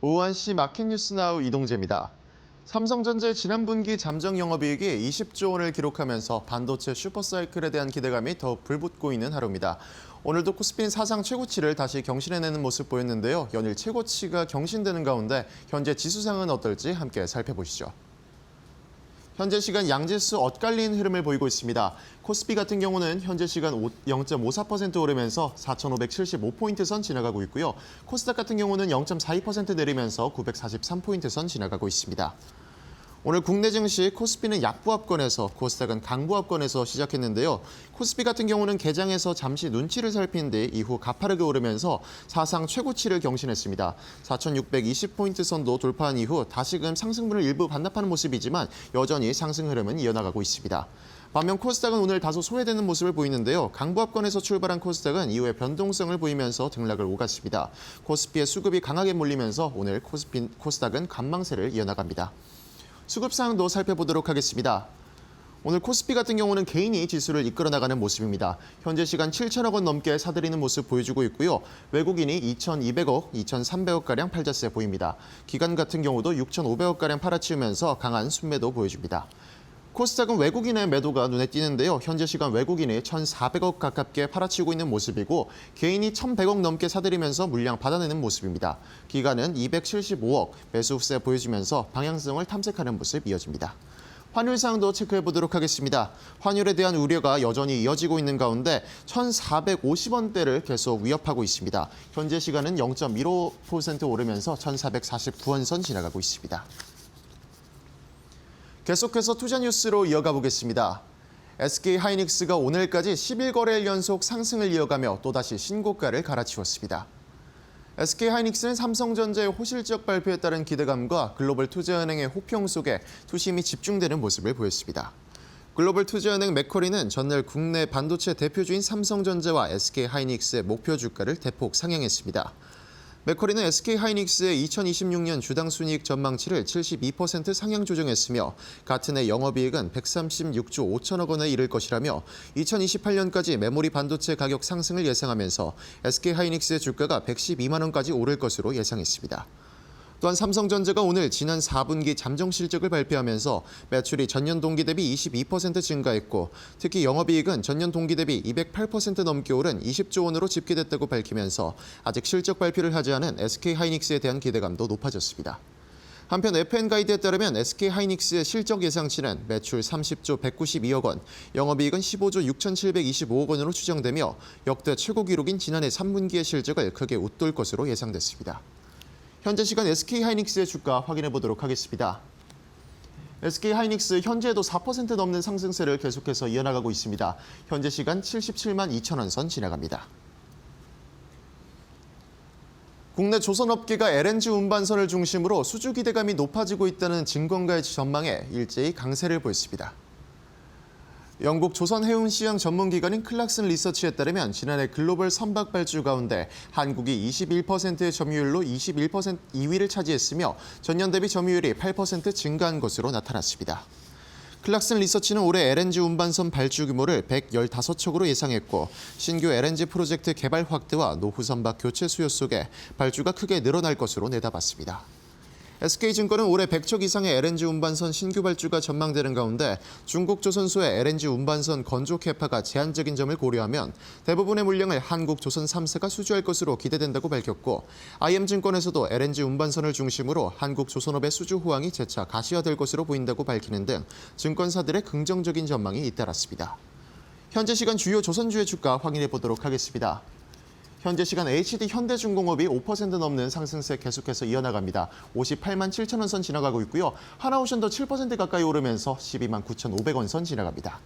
오후 1시 마켓뉴스나우 이동재입니다. 삼성전자의 지난 분기 잠정 영업이익이 20조 원을 기록하면서 반도체 슈퍼사이클에 대한 기대감이 더욱 불붙고 있는 하루입니다. 오늘도 코스피는 사상 최고치를 다시 경신해내는 모습 보였는데요. 연일 최고치가 경신되는 가운데 현재 지수상은 어떨지 함께 살펴보시죠. 현재 시간 양지수 엇갈린 흐름을 보이고 있습니다. 코스피 같은 경우는 현재 시간 0.54% 오르면서 4,575포인트 선 지나가고 있고요. 코스닥 같은 경우는 0.42% 내리면서 943포인트 선 지나가고 있습니다. 오늘 국내 증시 코스피는 약보합권에서 코스닥은 강보합권에서 시작했는데요. 코스피 같은 경우는 개장에서 잠시 눈치를 살핀 뒤 이후 가파르게 오르면서 사상 최고치를 경신했습니다. 4,620포인트 선도 돌파한 이후 다시금 상승분을 일부 반납하는 모습이지만 여전히 상승 흐름은 이어나가고 있습니다. 반면 코스닥은 오늘 다소 소외되는 모습을 보이는데요. 강보합권에서 출발한 코스닥은 이후에 변동성을 보이면서 등락을 오갔습니다. 코스피의 수급이 강하게 몰리면서 오늘 코스닥은 관망세를 이어나갑니다. 수급 상황도 살펴보도록 하겠습니다. 오늘 코스피 같은 경우는 개인이 지수를 이끌어 나가는 모습입니다. 현재 시간 7천억 원 넘게 사들이는 모습 보여주고 있고요. 외국인이 2,200억, 2,300억가량 팔자세 보입니다. 기관 같은 경우도 6,500억가량 팔아치우면서 강한 순매도 보여줍니다. 코스닥은 외국인의 매도가 눈에 띄는데요. 현재 시간 외국인이 1,400억 가깝게 팔아치우고 있는 모습이고 개인이 1,100억 넘게 사들이면서 물량 받아내는 모습입니다. 기관은 275억 매수 흡세 보여주면서 방향성을 탐색하는 모습 이어집니다. 환율 상황도 체크해 보도록 하겠습니다. 환율에 대한 우려가 여전히 이어지고 있는 가운데 1,450원대를 계속 위협하고 있습니다. 현재 시간은 0.15% 오르면서 1,449원 선 지나가고 있습니다. 계속해서 투자 뉴스로 이어가 보겠습니다. SK하이닉스가 오늘까지 11거래일 연속 상승을 이어가며 또다시 신고가를 갈아치웠습니다. SK하이닉스는 삼성전자의 호실적 발표에 따른 기대감과 글로벌 투자은행의 호평 속에 투심이 집중되는 모습을 보였습니다. 글로벌 투자은행 맥쿼리는 전날 국내 반도체 대표주인 삼성전자와 SK하이닉스의 목표 주가를 대폭 상향했습니다. 맥쿼리는 SK하이닉스의 2026년 주당 순이익 전망치를 72% 상향 조정했으며 같은 해 영업이익은 136조 5천억 원에 이를 것이라며 2028년까지 메모리 반도체 가격 상승을 예상하면서 SK하이닉스의 주가가 112만 원까지 오를 것으로 예상했습니다. 또한 삼성전자가 오늘 지난 4분기 잠정 실적을 발표하면서 매출이 전년 동기 대비 22% 증가했고 특히 영업이익은 전년 동기 대비 208% 넘게 오른 20조 원으로 집계됐다고 밝히면서 아직 실적 발표를 하지 않은 SK하이닉스에 대한 기대감도 높아졌습니다. 한편 FN가이드에 따르면 SK하이닉스의 실적 예상치는 매출 30조 192억 원, 영업이익은 15조 6,725억 원으로 추정되며 역대 최고 기록인 지난해 3분기의 실적을 크게 웃돌 것으로 예상됐습니다. 현재 시간 SK하이닉스의 주가 확인해 보도록 하겠습니다. SK하이닉스 현재도 4% 넘는 상승세를 계속해서 이어나가고 있습니다. 현재 시간 77만 2천 원 선 지나갑니다. 국내 조선업계가 LNG 운반선을 중심으로 수주 기대감이 높아지고 있다는 증권가의 전망에 일제히 강세를 보였습니다. 영국 조선해운시장 전문기관인 클락슨 리서치에 따르면 지난해 글로벌 선박 발주 가운데 한국이 21%의 점유율로 2위를 차지했으며 전년 대비 점유율이 8% 증가한 것으로 나타났습니다. 클락슨 리서치는 올해 LNG 운반선 발주 규모를 115척으로 예상했고 신규 LNG 프로젝트 개발 확대와 노후 선박 교체 수요 속에 발주가 크게 늘어날 것으로 내다봤습니다. SK증권은 올해 100척 이상의 LNG 운반선 신규 발주가 전망되는 가운데 중국 조선소의 LNG 운반선 건조 캐파가 제한적인 점을 고려하면 대부분의 물량을 한국 조선 3사가 수주할 것으로 기대된다고 밝혔고 IM증권에서도 LNG 운반선을 중심으로 한국 조선업의 수주 호황이 재차 가시화될 것으로 보인다고 밝히는 등 증권사들의 긍정적인 전망이 잇따랐습니다. 현재 시간 주요 조선주의 주가 확인해 보도록 하겠습니다. 현재 시간 HD 현대중공업이 5% 넘는 상승세 계속해서 이어나갑니다. 58만 7천 원 선 지나가고 있고요. 하나오션도 7% 가까이 오르면서 12만 9,500원 선 지나갑니다.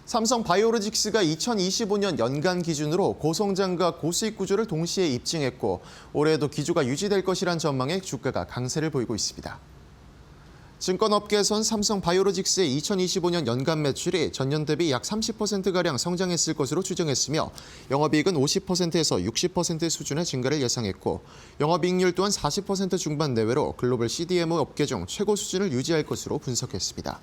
삼성바이오로직스가 2025년 연간 기준으로 고성장과 고수익 구조를 동시에 입증했고 올해에도 기조가 유지될 것이란 전망에 주가가 강세를 보이고 있습니다. 증권업계에선 삼성바이오로직스의 2025년 연간 매출이 전년 대비 약 30%가량 성장했을 것으로 추정했으며 영업이익은 50%에서 60% 수준의 증가를 예상했고 영업이익률 또한 40% 중반 내외로 글로벌 CDMO 업계 중 최고 수준을 유지할 것으로 분석했습니다.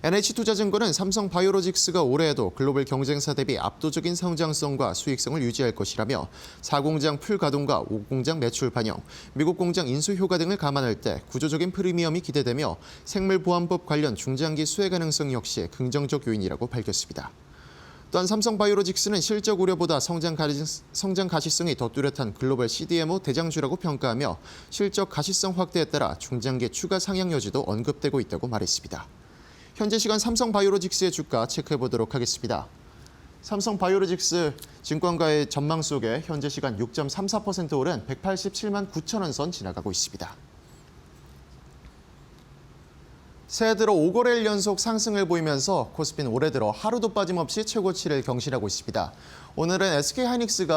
NH투자증권은 삼성바이오로직스가 올해에도 글로벌 경쟁사 대비 압도적인 성장성과 수익성을 유지할 것이라며 4공장 풀가동과 5공장 매출 반영, 미국 공장 인수 효과 등을 감안할 때 구조적인 프리미엄이 기대되며 생물보안법 관련 중장기 수혜 가능성 역시 긍정적 요인이라고 밝혔습니다. 또한 삼성바이오로직스는 실적 우려보다 성장 가시성이 더 뚜렷한 글로벌 CDMO 대장주라고 평가하며 실적 가시성 확대에 따라 중장기 추가 상향 여지도 언급되고 있다고 말했습니다. 현재 시간 삼성바이오로직스의 주가 체크해보도록 하겠습니다. 삼성바이오로직스 증권가의 전망 속에 현재 시간 6.34% 오른 187만 9천 원 선 지나가고 있습니다. 새해 들어 5거래일 연속 상승을 보이면서 코스피는 올해 들어 하루도 빠짐없이 최고치를 경신하고 있습니다. 오늘은 SK하이닉스의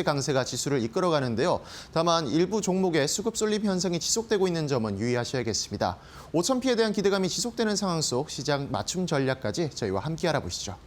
강세가 지수를 이끌어가는데요. 다만 일부 종목의 수급 쏠림 현상이 지속되고 있는 점은 유의하셔야겠습니다. 5,000피에 대한 기대감이 지속되는 상황 속 시장 맞춤 전략까지 저희와 함께 알아보시죠.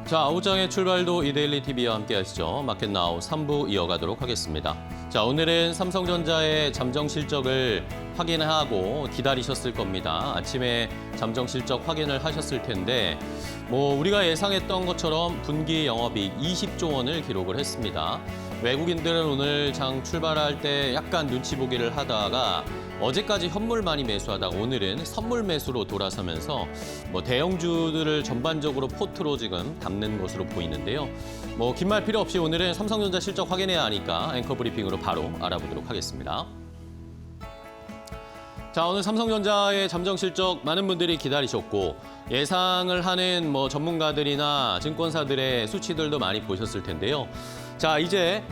자, 아웃장의 출발도 이데일리 TV와 함께 하시죠. 마켓나우 3부 이어가도록 하겠습니다. 자, 오늘은 삼성전자의 잠정 실적을 확인하고 기다리셨을 겁니다. 아침에 잠정 실적 확인을 하셨을 텐데 우리가 예상했던 것처럼 분기 영업이익 20조 원을 기록을 했습니다. 외국인들은 오늘 장 출발할 때 약간 눈치 보기를 하다가 어제까지 현물 많이 매수하다가 오늘은 선물 매수로 돌아서면서 대형주들을 전반적으로 포트로 지금 담는 것으로 보이는데요. 긴 말 필요 없이 오늘은 삼성전자 실적 확인해야 하니까 앵커 브리핑으로 바로 알아보도록 하겠습니다. 자, 오늘 삼성전자의 잠정 실적 많은 분들이 기다리셨고 예상을 하는 전문가들이나 증권사들의 수치들도 많이 보셨을 텐데요. 자, 이제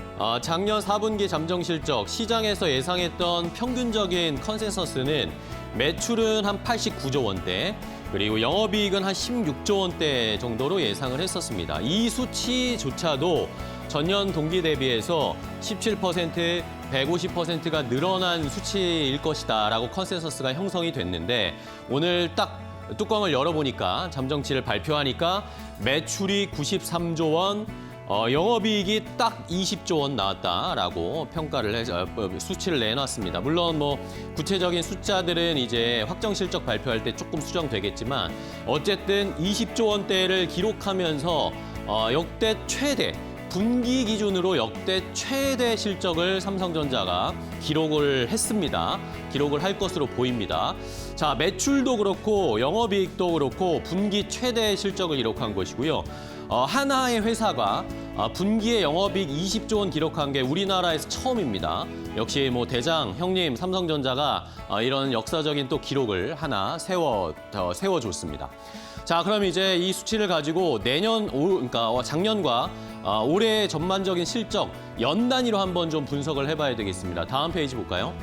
작년 4분기 잠정 실적 시장에서 예상했던 평균적인 컨센서스는 매출은 한 89조 원대, 그리고 영업이익은 한 16조 원대 정도로 예상을 했었습니다. 이 수치조차도 전년 동기 대비해서 17%, 150%가 늘어난 수치일 것이다라고 컨센서스가 형성이 됐는데 오늘 딱 뚜껑을 열어보니까 잠정치를 발표하니까 매출이 93조 원, 영업이익이 딱 20조 원 나왔다라고 수치를 내놨습니다. 물론 구체적인 숫자들은 이제 확정 실적 발표할 때 조금 수정되겠지만 어쨌든 20조 원대를 기록하면서 역대 최대 분기 기준으로 역대 최대 실적을 삼성전자가 기록을 했습니다. 기록을 할 것으로 보입니다. 자, 매출도 그렇고 영업이익도 그렇고 분기 최대 실적을 기록한 것이고요. 하나의 회사가 분기에 영업이익 20조 원 기록한 게 우리나라에서 처음입니다. 역시 대장 형님 삼성전자가 이런 역사적인 또 기록을 하나 세워줬습니다. 자, 그럼 이제 이 수치를 가지고 그러니까 작년과 올해 전반적인 실적 연 단위로 한번 좀 분석을 해봐야 되겠습니다. 다음 페이지 볼까요?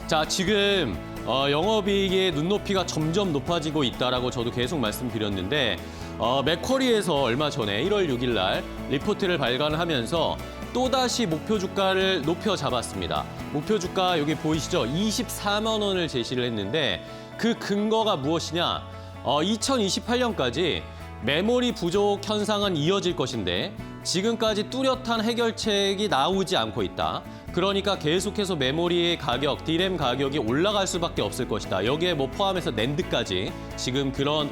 자, 지금 영업이익의 눈높이가 점점 높아지고 있다라고 저도 계속 말씀드렸는데 맥쿼리에서 얼마 전에 1월 6일 날 리포트를 발간을 하면서 또다시 목표 주가를 높여 잡았습니다. 목표 주가 여기 보이시죠? 24만 원을 제시를 했는데 그 근거가 무엇이냐? 2028년까지 메모리 부족 현상은 이어질 것인데 지금까지 뚜렷한 해결책이 나오지 않고 있다. 그러니까 계속해서 메모리의 가격, D램 가격이 올라갈 수밖에 없을 것이다. 여기에 포함해서 낸드까지 지금 그런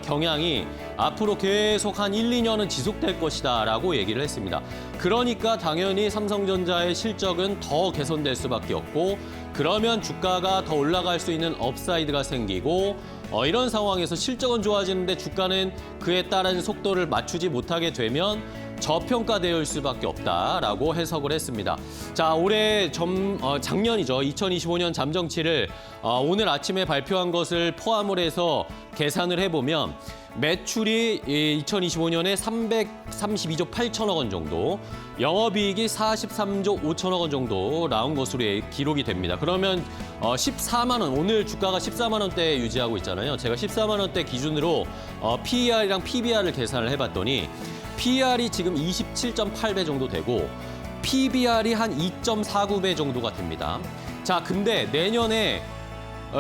경향이 앞으로 계속 한 1, 2년은 지속될 것이다 라고 얘기를 했습니다. 그러니까 당연히 삼성전자의 실적은 더 개선될 수밖에 없고 그러면 주가가 더 올라갈 수 있는 업사이드가 생기고 이런 상황에서 실적은 좋아지는데 주가는 그에 따른 속도를 맞추지 못하게 되면 저평가될 수밖에 없다라고 해석을 했습니다. 자, 올해 작년이죠. 2025년 잠정치를 오늘 아침에 발표한 것을 포함을 해서 계산을 해보면 매출이 2025년에 332조 8천억 원 정도, 영업이익이 43조 5천억 원 정도 나온 것으로 기록이 됩니다. 그러면 14만 원, 오늘 주가가 14만 원대에 유지하고 있잖아요. 제가 14만 원대 기준으로 PER이랑 PBR을 계산을 해봤더니 PER이 지금 27.8배 정도 되고 PBR이 한 2.49배 정도가 됩니다. 자, 근데 내년에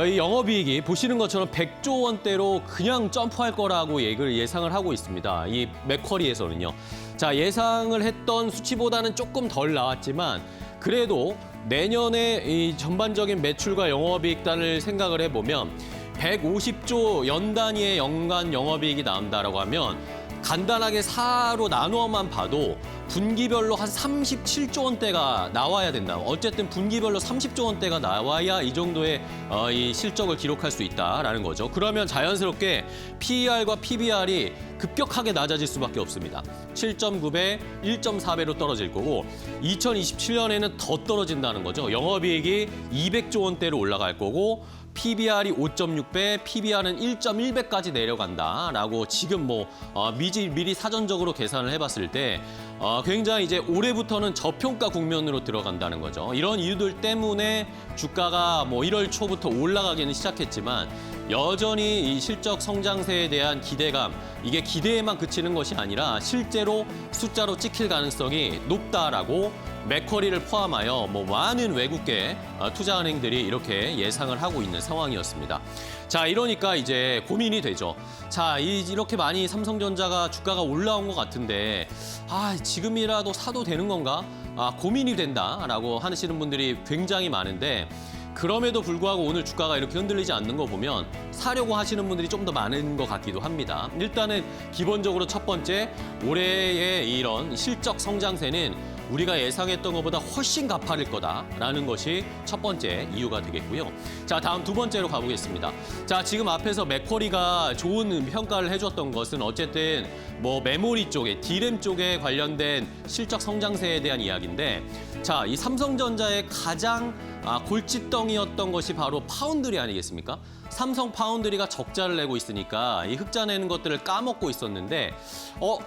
이 영업이익이 보시는 것처럼 100조 원대로 그냥 점프할 거라고 예상을 하고 있습니다. 이 맥쿼리에서는요. 자, 예상을 했던 수치보다는 조금 덜 나왔지만 그래도 내년에 이 전반적인 매출과 영업이익단을 생각을 해보면 150조 연 단위의 연간 영업이익이 나온다라고 하면 간단하게 4로 나누어만 봐도 분기별로 한 37조 원대가 나와야 된다. 어쨌든 분기별로 30조 원대가 나와야 이 정도의 이 실적을 기록할 수 있다라는 거죠. 그러면 자연스럽게 PER과 PBR이 급격하게 낮아질 수밖에 없습니다. 7.9배, 1.4배로 떨어질 거고 2027년에는 더 떨어진다는 거죠. 영업이익이 200조 원대로 올라갈 거고 PBR이 5.6배, PBR은 1.1배까지 내려간다라고 지금 미리 사전적으로 계산을 해봤을 때 굉장히 이제 올해부터는 저평가 국면으로 들어간다는 거죠. 이런 이유들 때문에 주가가 1월 초부터 올라가기는 시작했지만 여전히 이 실적 성장세에 대한 기대감, 이게 기대에만 그치는 것이 아니라 실제로 숫자로 찍힐 가능성이 높다라고 맥쿼리를 포함하여 많은 외국계 투자은행들이 이렇게 예상을 하고 있는 상황이었습니다. 자, 이러니까 이제 고민이 되죠. 자, 이렇게 많이 삼성전자가 주가가 올라온 것 같은데 지금이라도 사도 되는 건가? 고민이 된다라고 하시는 분들이 굉장히 많은데 그럼에도 불구하고 오늘 주가가 이렇게 흔들리지 않는 거 보면 사려고 하시는 분들이 좀 더 많은 것 같기도 합니다. 일단은 기본적으로 첫 번째, 올해의 이런 실적 성장세는 우리가 예상했던 것보다 훨씬 가파를 거다라는 것이 첫 번째 이유가 되겠고요. 자, 다음 두 번째로 가보겠습니다. 자, 지금 앞에서 맥쿼리가 좋은 평가를 해줬던 것은 어쨌든 메모리 쪽에, D램 쪽에 관련된 실적 성장세에 대한 이야기인데 자, 이 삼성전자의 가장 골칫덩이였던 것이 바로 파운드리 아니겠습니까? 삼성 파운드리가 적자를 내고 있으니까 이 흑자 내는 것들을 까먹고 있었는데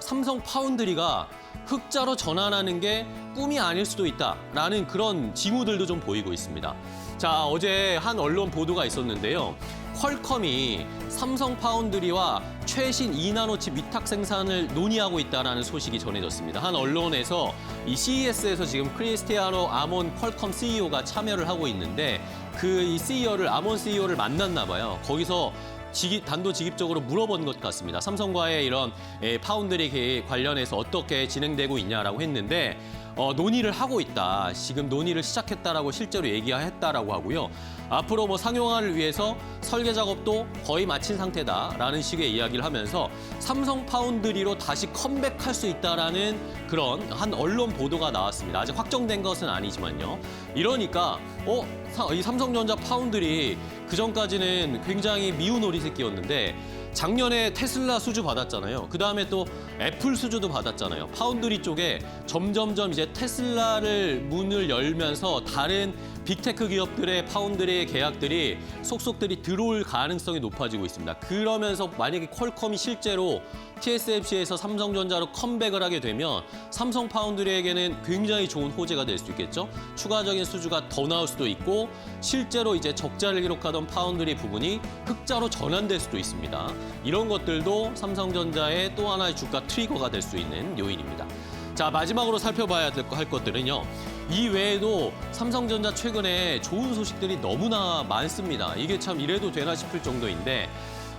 삼성 파운드리가 흑자로 전환하는 게 꿈이 아닐 수도 있다라는 그런 징후들도 좀 보이고 있습니다. 자, 어제 한 언론 보도가 있었는데요. 퀄컴이 삼성 파운드리와 최신 2나노칩 위탁 생산을 논의하고 있다는 소식이 전해졌습니다. 한 언론에서 이 CES에서 지금 크리스티아노 아몬 퀄컴 CEO가 참여를 하고 있는데 이 CEO를 아몬 CEO를 만났나 봐요. 거기서 단도직입적으로 물어본 것 같습니다. 삼성과의 이런 파운드리 관련해서 어떻게 진행되고 있냐라고 했는데 논의를 하고 있다. 지금 논의를 시작했다라고 실제로 얘기했다라고 하고요. 앞으로 상용화를 위해서 설계 작업도 거의 마친 상태다라는 식의 이야기를 하면서 삼성 파운드리로 다시 컴백할 수 있다라는 그런 한 언론 보도가 나왔습니다. 아직 확정된 것은 아니지만요. 이러니까 이 삼성전자 파운드리 그전까지는 굉장히 미운 오리새끼였는데 작년에 테슬라 수주 받았잖아요. 그다음에 또 애플 수주도 받았잖아요. 파운드리 쪽에 점점점 이제 테슬라를 문을 열면서 다른 빅테크 기업들의 파운드리 계약들이 속속들이 들어올 가능성이 높아지고 있습니다. 그러면서 만약에 퀄컴이 실제로 TSMC에서 삼성전자로 컴백을 하게 되면 삼성 파운드리에게는 굉장히 좋은 호재가 될 수 있겠죠. 추가적인 수주가 더 나올 수도 있고 실제로 이제 적자를 기록하던 파운드리 부분이 흑자로 전환될 수도 있습니다. 이런 것들도 삼성전자의 또 하나의 주가 트리거가 될 수 있는 요인입니다. 자, 마지막으로 살펴봐야 할 것들은요. 이 외에도 삼성전자 최근에 좋은 소식들이 너무나 많습니다. 이게 참 이래도 되나 싶을 정도인데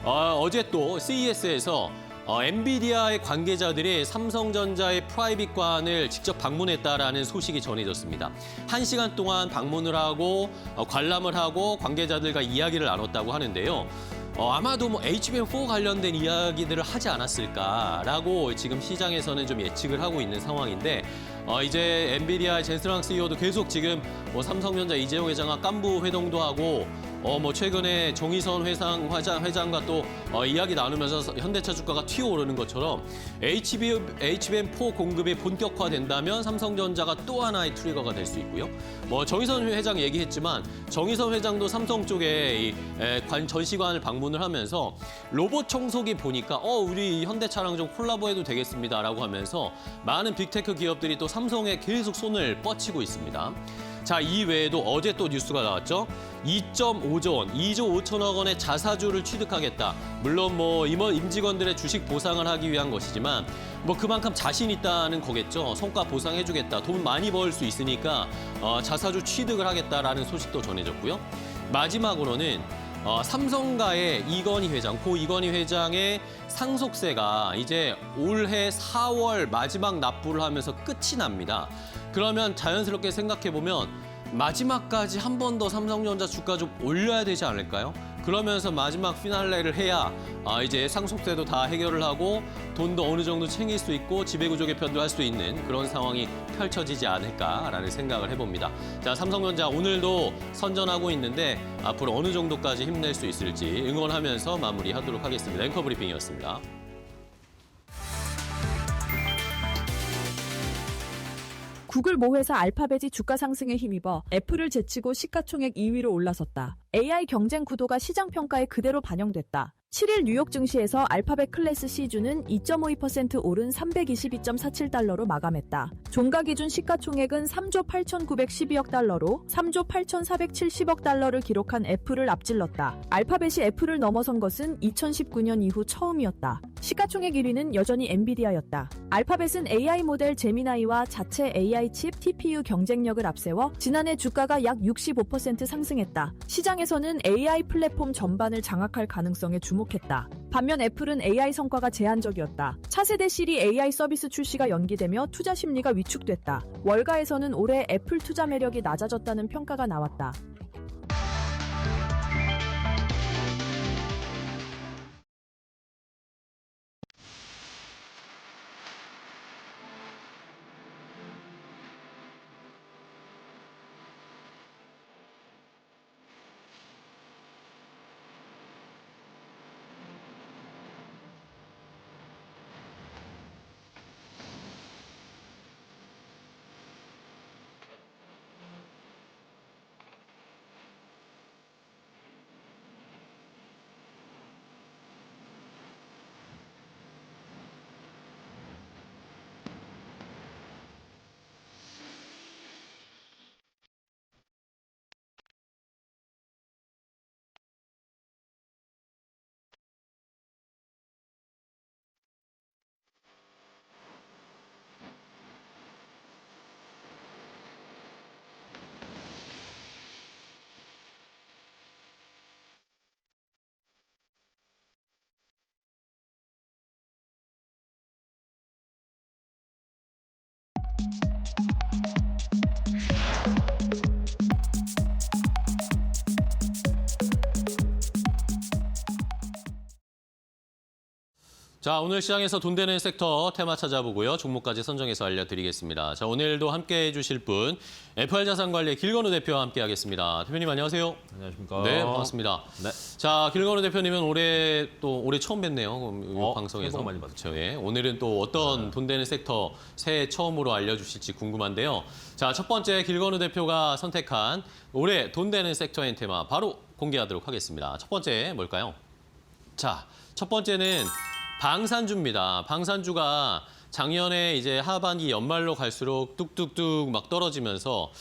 어제 또 CES에서 엔비디아의 관계자들이 삼성전자의 프라이빗관을 직접 방문했다라는 소식이 전해졌습니다. 1시간 동안 방문을 하고 관람을 하고 관계자들과 이야기를 나눴다고 하는데요. 아마도 HBM4 관련된 이야기들을 하지 않았을까라고 지금 시장에서는 좀 예측을 하고 있는 상황인데 이제 엔비디아의 젠스랑 CEO도 계속 지금 삼성전자 이재용 회장과 깐부 회동도 하고 최근에 정의선 회장과 또 이야기 나누면서 현대차 주가가 튀어오르는 것처럼 HBM4 공급이 본격화된다면 삼성전자가 또 하나의 트리거가 될 수 있고요. 정의선 회장 얘기했지만 정의선 회장도 삼성 쪽에 전시관을 방문을 하면서 로봇 청소기 보니까 우리 현대차랑 좀 콜라보해도 되겠습니다라고 하면서 많은 빅테크 기업들이 또 삼성에 계속 손을 뻗치고 있습니다. 자, 이 외에도 어제 또 뉴스가 나왔죠. 2.5조 원, 2조 5천억 원의 자사주를 취득하겠다. 물론 뭐 임직원들의 주식 보상을 하기 위한 것이지만 뭐 그만큼 자신 있다는 거겠죠. 성과 보상해주겠다. 돈 많이 벌 수 있으니까 자사주 취득을 하겠다라는 소식도 전해졌고요. 마지막으로는 삼성가의 이건희 회장, 고 이건희 회장의 상속세가 이제 올해 4월 마지막 납부를 하면서 끝이 납니다. 그러면 자연스럽게 생각해보면 마지막까지 한 번 더 삼성전자 주가 좀 올려야 되지 않을까요? 그러면서 마지막 피날레를 해야 이제 상속세도 다 해결을 하고 돈도 어느 정도 챙길 수 있고 지배구조 개편도 할 수 있는 그런 상황이 펼쳐지지 않을까라는 생각을 해봅니다. 자, 삼성전자 오늘도 선전하고 있는데 앞으로 어느 정도까지 힘낼 수 있을지 응원하면서 마무리하도록 하겠습니다. 앵커 브리핑이었습니다. 구글 모회사 알파벳이 주가 상승에 힘입어 애플을 제치고 시가총액 2위로 올라섰다. AI 경쟁 구도가 시장 평가에 그대로 반영됐다. 7일 뉴욕 증시에서 알파벳 클래스 C주는 2.52% 오른 322.47달러로 마감했다. 종가 기준 시가총액은 3조 8,912억 달러로 3조 8,470억 달러를 기록한 애플을 앞질렀다. 알파벳이 애플을 넘어선 것은 2019년 이후 처음이었다. 시가총액 1위는 여전히 엔비디아였다. 알파벳은 AI 모델 제미나이와 자체 AI 칩 TPU 경쟁력을 앞세워 지난해 주가가 약 65% 상승했다. 시장에서는 AI 플랫폼 전반을 장악할 가능성에 주목했다. 반면 애플은 AI 성과가 제한적이었다. 차세대 시리 AI 서비스 출시가 연기되며 투자 심리가 위축됐다. 월가에서는 올해 애플 투자 매력이 낮아졌다는 평가가 나왔다. 자, 오늘 시장에서 돈 되는 섹터 테마 찾아보고요. 종목까지 선정해서 알려드리겠습니다. 자, 오늘도 함께해 주실 분 FR자산관리의 길건우 대표와 함께하겠습니다. 대표님 안녕하세요. 안녕하십니까. 네, 반갑습니다. 네. 자, 길건우 대표님은 올해 처음 뵀네요. 이 방송에서. 새해 복 많이 받으세요. 그렇죠, 예. 오늘은 또 어떤 돈 되는 섹터 새해 처음으로 알려주실지 궁금한데요. 자, 첫 번째 길건우 대표가 선택한 올해 돈 되는 섹터의 테마 바로 공개하도록 하겠습니다. 첫 번째 뭘까요? 자, 첫 번째는 방산주입니다. 방산주가 작년에 이제 하반기 연말로 갈수록 뚝뚝뚝 막 떨어지면서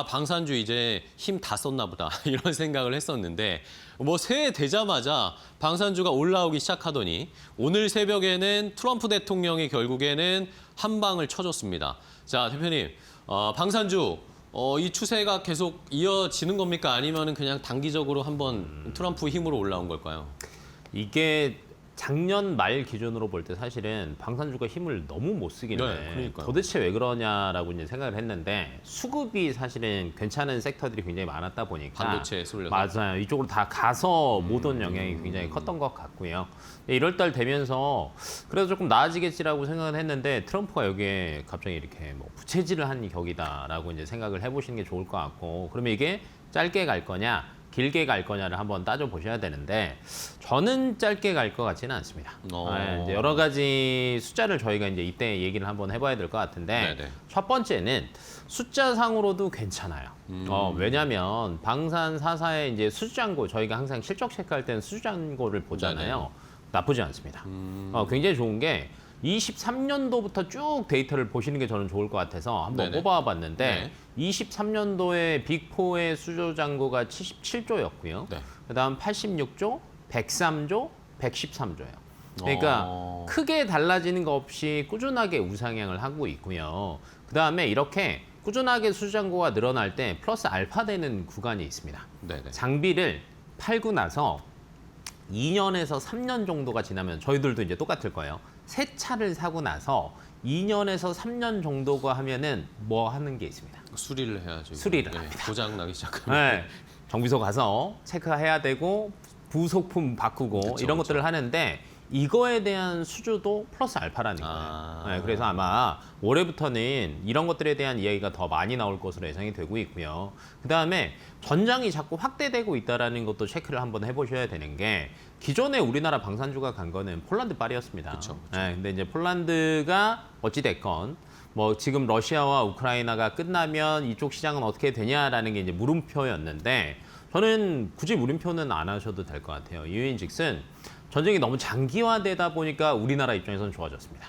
방산주 이제 힘 다 썼나 보다 이런 생각을 했었는데 뭐 새해 되자마자 방산주가 올라오기 시작하더니 오늘 새벽에는 트럼프 대통령이 결국에는 한 방을 쳐줬습니다. 자, 대표님, 방산주 이 추세가 계속 이어지는 겁니까? 아니면은 그냥 단기적으로 한번 트럼프 힘으로 올라온 걸까요? 이게 작년 말 기준으로 볼 때 사실은 방산주가 힘을 너무 못 쓰긴 해. 네, 그러니까요. 도대체 왜 그러냐라고 이제 생각을 했는데 수급이 사실은 괜찮은 섹터들이 굉장히 많았다 보니까 반도체에 쏠려서. 맞아요. 이쪽으로 다 가서 못 온 영향이 굉장히 컸던 것 같고요. 1월 달 되면서 그래도 조금 나아지겠지라고 생각을 했는데 트럼프가 여기에 갑자기 이렇게 뭐 부채질을 한 격이다라고 이제 생각을 해보시는 게 좋을 것 같고 그러면 이게 짧게 갈 거냐? 길게 갈 거냐를 한번 따져보셔야 되는데 저는 짧게 갈 것 같지는 않습니다. 이제 여러 가지 숫자를 저희가 이제 이때 얘기를 한번 해봐야 될 것 같은데 네네. 첫 번째는 숫자상으로도 괜찮아요. 왜냐하면 방산 4사의 이제 수주잔고 저희가 항상 실적 체크할 때는 수주잔고를 보잖아요. 네네. 나쁘지 않습니다. 굉장히 좋은 게 23년도부터 쭉 데이터를 보시는 게 저는 좋을 것 같아서 한번 네네. 뽑아봤는데 23년도에 빅4의 수조 잔고가 77조였고요. 네. 그다음 86조, 103조, 113조예요. 그러니까 어. 크게 달라지는 거 없이 꾸준하게 우상향을 하고 있고요. 그다음에 이렇게 꾸준하게 수주 잔고가 늘어날 때 플러스 알파 되는 구간이 있습니다. 네네. 장비를 팔고 나서 2년에서 3년 정도가 지나면 저희들도 이제 똑같을 거예요. 새 차를 사고 나서 2년에서 3년 정도가 하면은 뭐 하는 게 있습니다. 수리를 해야죠. 수리를 네, 합니다. 고장 나기 시작하면. 네. 정비소 가서 체크해야 되고 부속품 바꾸고 그쵸, 이런 그쵸. 것들을 하는데 이거에 대한 수주도 플러스 알파라는 거예요. 아. 네, 그래서 아마 올해부터는 이런 것들에 대한 이야기가 더 많이 나올 것으로 예상이 되고 있고요. 그다음에 전장이 자꾸 확대되고 있다는 것도 체크를 한번 해보셔야 되는 게 기존에 우리나라 방산주가 간 거는 폴란드 빨이었습니다. 그쵸. 네, 근데 이제 폴란드가 어찌 됐건 뭐 지금 러시아와 우크라이나가 끝나면 이쪽 시장은 어떻게 되냐라는 게 이제 물음표였는데 저는 굳이 물음표는 안 하셔도 될 것 같아요. 이유인즉슨 전쟁이 너무 장기화되다 보니까 우리나라 입장에서는 좋아졌습니다.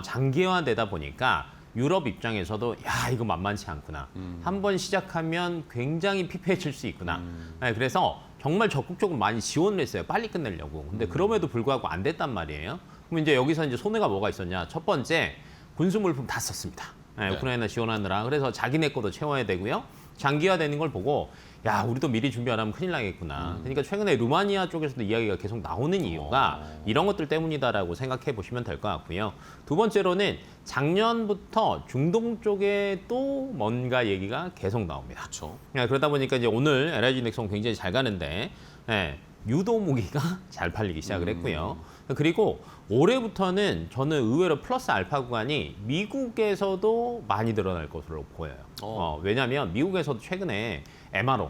장기화되다 보니까 유럽 입장에서도 야 이거 만만치 않구나. 한번 시작하면 굉장히 피폐해질 수 있구나. 네, 그래서 정말 적극적으로 많이 지원을 했어요. 빨리 끝내려고. 근데 그럼에도 불구하고 안 됐단 말이에요. 그럼 이제 여기서 이제 손해가 뭐가 있었냐? 첫 번째 군수 물품 다 썼습니다. 네, 네. 우크라이나 지원하느라. 그래서 자기네 것도 채워야 되고요. 장기화되는 걸 보고 야 우리도 미리 준비 안 하면 큰일 나겠구나. 그러니까 최근에 루마니아 쪽에서도 이야기가 계속 나오는 이유가 이런 것들 때문이다라고 생각해 보시면 될 것 같고요. 두 번째로는 작년부터 중동 쪽에 또 뭔가 얘기가 계속 나옵니다. 그렇죠. 그러다 보니까 이제 오늘 LIG 넥슨 굉장히 잘 가는데 유도 무기가 잘 팔리기 시작을 했고요. 그리고 올해부터는 저는 의외로 플러스 알파 구간이 미국에서도 많이 늘어날 것으로 보여요. 왜냐하면 미국에서도 최근에 MRO,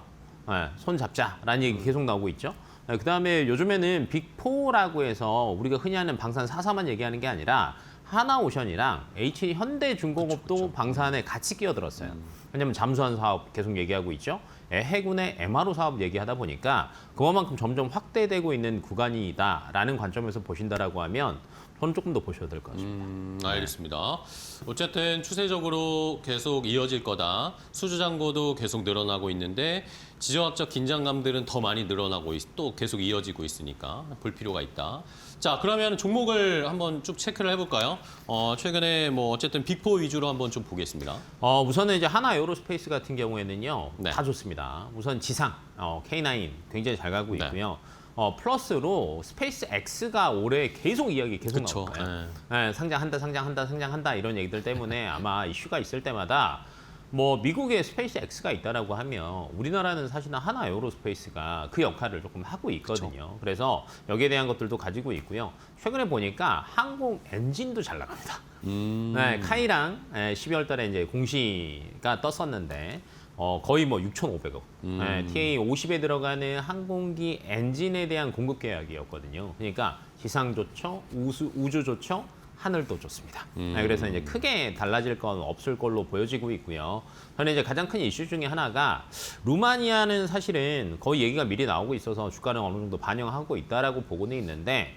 손 잡자라는 얘기 계속 나오고 있죠. 그다음에 요즘에는 빅4라고 해서 우리가 흔히 하는 방산 4사만 얘기하는 게 아니라 하나오션이랑 HH현대중공업도 방산에 같이 끼어들었어요. 왜냐하면 잠수함 사업 계속 얘기하고 있죠. 해군의 MRO 사업 얘기하다 보니까 그만큼 점점 확대되고 있는 구간이다라는 관점에서 보신다라고 하면 저는 조금 더 보셔야 될 것 같습니다. 알겠습니다. 어쨌든 추세적으로 계속 이어질 거다. 수주 잔고도 계속 늘어나고 있는데 지정학적 긴장감들은 더 많이 늘어나고 또 계속 이어지고 있으니까 볼 필요가 있다. 자, 그러면 종목을 한번 쭉 체크를 해볼까요? 최근에 뭐 어쨌든 빅4 위주로 한번 좀 보겠습니다. 우선은 이제 하나 에어로스페이스 같은 경우에는요 네. 다 좋습니다. 우선 지상 K9 굉장히 잘 가고 네. 있고요. 플러스로 스페이스 X가 올해 계속 이야기 계속 그쵸. 나올 거예요. 상장한다 이런 얘기들 때문에 아마 이슈가 있을 때마다 뭐 미국에 스페이스 X가 있다라고 하면 우리나라는 사실은 하나 에어로스페이스가 그 역할을 조금 하고 있거든요. 그래서 여기에 대한 것들도 가지고 있고요. 최근에 보니까 항공 엔진도 잘 나갑니다. 네, 카이랑 12월 달에 이제 공시가 떴었는데 거의 뭐 6,500억. TA50에 들어가는 항공기 엔진에 대한 공급 계약이었거든요. 그러니까 지상 좋죠, 우주 좋죠, 하늘도 좋습니다. 그래서 이제 크게 달라질 건 없을 걸로 보여지고 있고요. 저는 이제 가장 큰 이슈 중에 하나가 루마니아는 사실은 거의 얘기가 미리 나오고 있어서 주가는 어느 정도 반영하고 있다라고 보고는 있는데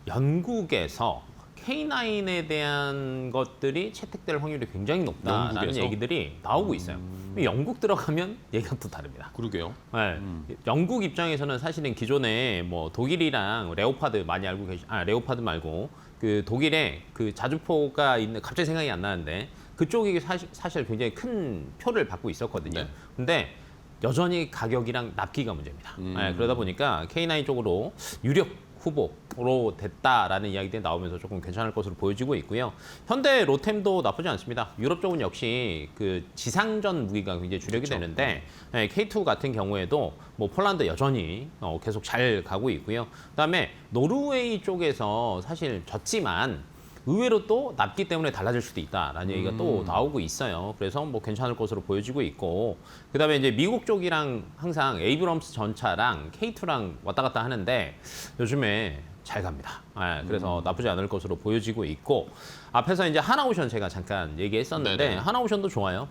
영국에서 K9에 대한 것들이 채택될 확률이 굉장히 높다라는 영국에서? 얘기들이 나오고 있어요. 영국 들어가면 얘기가 또 다릅니다. 그러게요. 네. 영국 입장에서는 사실은 기존에 뭐 독일이랑 레오파드 많이 알고 레오파드 말고 그 독일에 그 자주포가 있는 갑자기 생각이 안 나는데 그쪽이 사실 굉장히 큰 표를 받고 있었거든요. 네. 근데 여전히 가격이랑 납기가 문제입니다. 그러다 보니까 K9 쪽으로 유력 후보로 됐다라는 이야기들이 나오면서 조금 괜찮을 것으로 보여지고 있고요. 현대 로템도 나쁘지 않습니다. 유럽 쪽은 역시 그 지상전 무기가 굉장히 주력이 그쵸. 되는데 K2 같은 경우에도 뭐 폴란드 여전히 계속 잘 가고 있고요. 그다음에 노르웨이 쪽에서 사실 졌지만 의외로 또 납기 때문에 달라질 수도 있다라는 얘기가 또 나오고 있어요. 그래서 뭐 괜찮을 것으로 보여지고 있고 그다음에 이제 미국 쪽이랑 항상 에이브럼스 전차랑 K2랑 왔다 갔다 하는데 요즘에 잘 갑니다. 그래서 나쁘지 않을 것으로 보여지고 있고 앞에서 이제 하나오션 제가 잠깐 얘기했었는데 네네. 하나오션도 좋아요.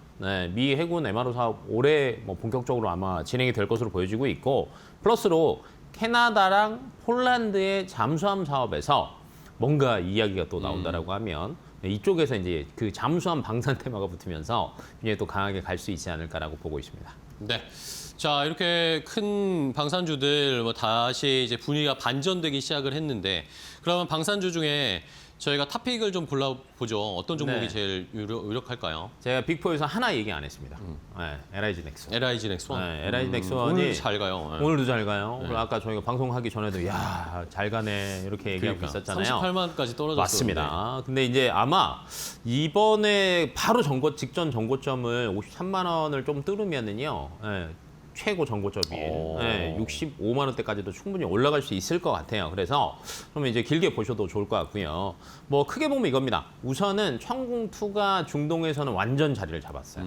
미 해군 MRO 사업 올해 뭐 본격적으로 아마 진행이 될 것으로 보여지고 있고 플러스로 캐나다랑 폴란드의 잠수함 사업에서 뭔가 이야기가 또 나온다라고 하면 이쪽에서 이제 그 잠수함 방산 테마가 붙으면서 굉장히 또 강하게 갈 수 있지 않을까라고 보고 있습니다. 네. 자, 이렇게 큰 방산주들 뭐 다시 이제 분위기가 반전되기 시작을 했는데 그러면 방산주 중에 저희가 탑픽을 좀 골라보죠. 어떤 종목이 네. 제일 유력할까요? 제가 빅4에서 하나 얘기 안 했습니다. 네, LIG 넥슨. LIG 넥스원. 네, LIG 넥슨이 오늘 잘 가요. 네. 오늘도 잘 가요. 그리고 아까 저희가 방송하기 전에도 야, 잘 가네 이렇게 얘기하고 그러니까 있었잖아요. 38만까지 떨어졌어요. 맞습니다. 근데 이제 아마 이번에 바로 직전 정고점을 53만 원을 좀 뚫으면은요. 예, 최고 정고점이에요. 오. 예, 65만 원대까지도 충분히 올라갈 수 있을 것 같아요. 그래서 그러면 이제 길게 보셔도 좋을 것 같고요. 뭐 크게 보면 이겁니다. 우선은 천궁2가 중동에서는 완전 자리를 잡았어요.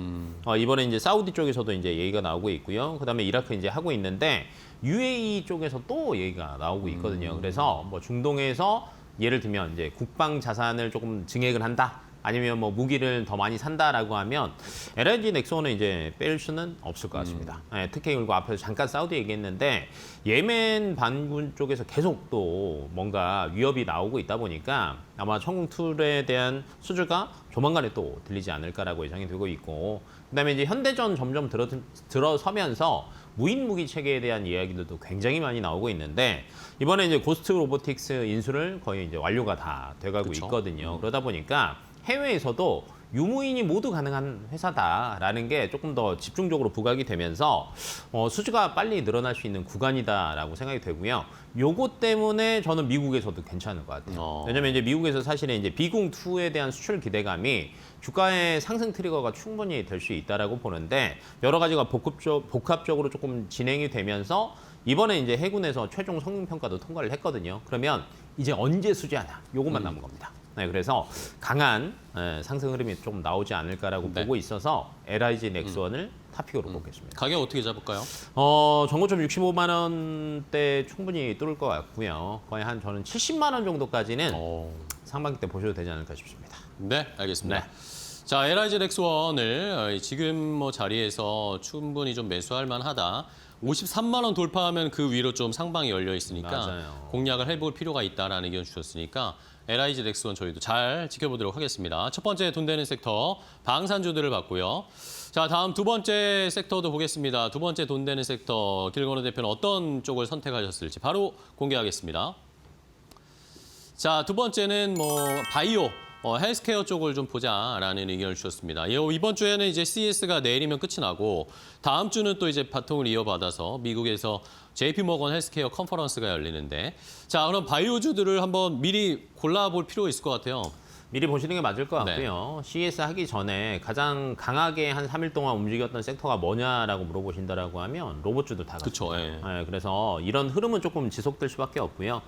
이번에 이제 사우디 쪽에서도 이제 얘기가 나오고 있고요. 그다음에 이라크 이제 하고 있는데 UAE 쪽에서 또 얘기가 나오고 있거든요. 그래서 뭐 중동에서 예를 들면 이제 국방 자산을 조금 증액을 한다. 아니면 뭐 무기를 더 많이 산다라고 하면 LIG 넥슨은 이제 뺄 수는 없을 것 같습니다. 예, 특히 그리고 앞에서 잠깐 사우디 얘기했는데 예멘 반군 쪽에서 계속 또 뭔가 위협이 나오고 있다 보니까 아마 천궁2에 대한 수주가 조만간에 또 들리지 않을까라고 예상이 되고 있고 그다음에 이제 현대전 점점 들어서면서 무인 무기 체계에 대한 이야기들도 굉장히 많이 나오고 있는데 이번에 이제 고스트 로보틱스 인수를 거의 이제 완료가 다 돼가고 그쵸? 있거든요. 그러다 보니까 해외에서도 유무인이 모두 가능한 회사다라는 게 조금 더 집중적으로 부각이 되면서 수주가 빨리 늘어날 수 있는 구간이다라고 생각이 되고요. 요것 때문에 저는 미국에서도 괜찮을 것 같아요. 왜냐면 이제 미국에서 사실은 이제 비궁2에 대한 수출 기대감이 주가의 상승 트리거가 충분히 될 수 있다라고 보는데 여러 가지가 복합적으로 조금 진행이 되면서 이번에 이제 해군에서 최종 성능 평가도 통과를 했거든요. 그러면 이제 언제 수주하냐? 요것만 남은 겁니다. 네, 그래서 강한 상승 흐름이 좀 나오지 않을까라고 네. 보고 있어서 LIG 넥슨을 탑픽으로 보겠습니다. 가격 어떻게 잡을까요? 정고점 65만 원대 충분히 뚫을 것 같고요. 거의 한 저는 70만 원 정도까지는 상반기 때 보셔도 되지 않을까 싶습니다. 네, 알겠습니다. 네. 자, LIG 넥스원을 지금 뭐 자리에서 충분히 좀 매수할 만하다. 53만 원 돌파하면 그 위로 좀 상방이 열려 있으니까 맞아요. 공략을 해볼 필요가 있다라는 의견 주셨으니까 LIG 넥스원 저희도 잘 지켜보도록 하겠습니다. 첫 번째 돈 되는 섹터 방산주들을 봤고요. 자, 다음 두 번째 섹터도 보겠습니다. 두 번째 돈 되는 섹터 길건우 대표는 어떤 쪽을 선택하셨을지 바로 공개하겠습니다. 자, 두 번째는 뭐 바이오, 헬스케어 쪽을 좀 보자라는 의견을 주셨습니다. 이번 주에는 이제 CES가 내일이면 끝이 나고 다음 주는 또 이제 바통을 이어받아서 미국에서 JP모건 헬스케어 컨퍼런스가 열리는데 자, 그럼 바이오주들을 한번 미리 골라볼 필요가 있을 것 같아요. 미리 보시는 게 맞을 것 네. 같고요. CES 하기 전에 가장 강하게 한 3일 동안 움직였던 섹터가 뭐냐라고 물어보신다라고 하면 로봇주도 다 그렇죠. 같습니다. 그래서 이런 흐름은 조금 지속될 수밖에 없고요.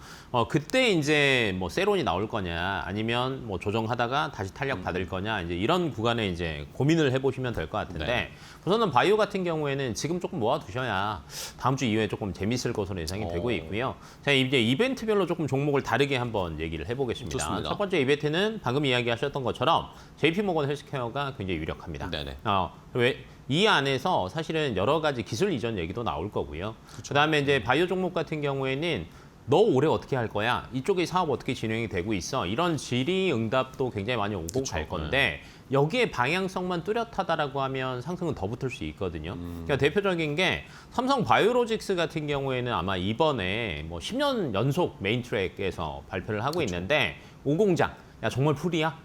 그때 이제 뭐 세론이 나올 거냐 아니면 뭐 조정하다가 다시 탄력 받을 거냐 이제 이런 구간에 이제 고민을 해보시면 될 것 같은데 네. 우선은 바이오 같은 경우에는 지금 조금 모아두셔야 다음 주 이후에 조금 재밌을 것으로 예상이 되고 있고요. 자, 이제 이벤트별로 조금 종목을 다르게 한번 얘기를 해보겠습니다. 좋습니다. 첫 번째 이벤트는 방금 이야기하셨던 것처럼 JP모건 헬스케어가 굉장히 유력합니다. 네네. 이 안에서 사실은 여러 가지 기술 이전 얘기도 나올 거고요. 그다음에 이제 바이오 종목 같은 경우에는 너 올해 어떻게 할 거야? 이쪽의 사업 어떻게 진행이 되고 있어? 이런 질의응답도 굉장히 많이 오고 갈 건데 여기에 방향성만 뚜렷하다라고 하면 상승은 더 붙을 수 있거든요. 그러니까 대표적인 게 삼성 바이오로직스 같은 경우에는 아마 이번에 뭐 10년 연속 메인 트랙에서 발표를 하고 있는데 오공장, 야 정말 풀이야?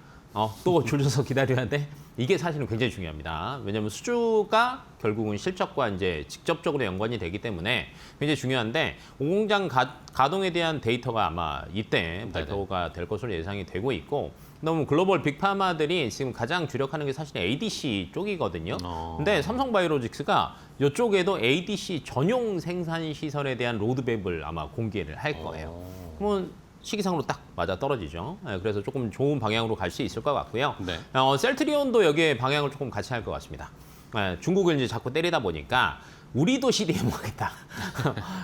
또 줄여서 기다려야 돼? 이게 사실은 굉장히 중요합니다. 왜냐하면 수주가 결국은 실적과 이제 직접적으로 연관이 되기 때문에 굉장히 중요한데 오공장 가동에 대한 데이터가 아마 이때 발표가 될 것으로 예상이 되고 있고 너무 글로벌 빅파마들이 지금 가장 주력하는 게 사실 ADC 쪽이거든요. 근데 삼성바이오로직스가 이쪽에도 ADC 전용 생산 시설에 대한 로드맵을 아마 공개를 할 거예요. 그러면 시기상으로 딱 맞아 떨어지죠. 그래서 조금 좋은 방향으로 갈 수 있을 것 같고요. 네. 셀트리온도 여기에 방향을 조금 같이 할 것 같습니다. 중국을 이제 자꾸 때리다 보니까 우리도 CDMO 하겠다.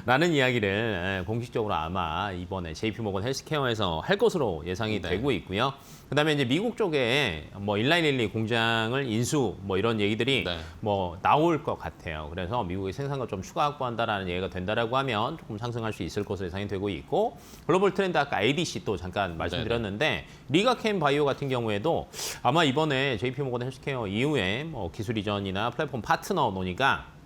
라는 이야기를 공식적으로 아마 이번에 JP모건 헬스케어에서 할 것으로 예상이 네. 되고 있고요. 그다음에 이제 미국 쪽에 뭐 1912 공장을 인수 뭐 이런 얘기들이 네. 뭐 나올 것 같아요. 그래서 미국의 생산을 좀 추가 확보한다라는 얘기가 된다라고 하면 조금 상승할 수 있을 것으로 예상이 되고 있고 글로벌 트렌드 아까 ADC 또 잠깐 말씀드렸는데 리가캠 바이오 같은 경우에도 아마 이번에 JP모건 헬스케어 이후에 뭐 기술 이전이나 플랫폼 파트너 논의가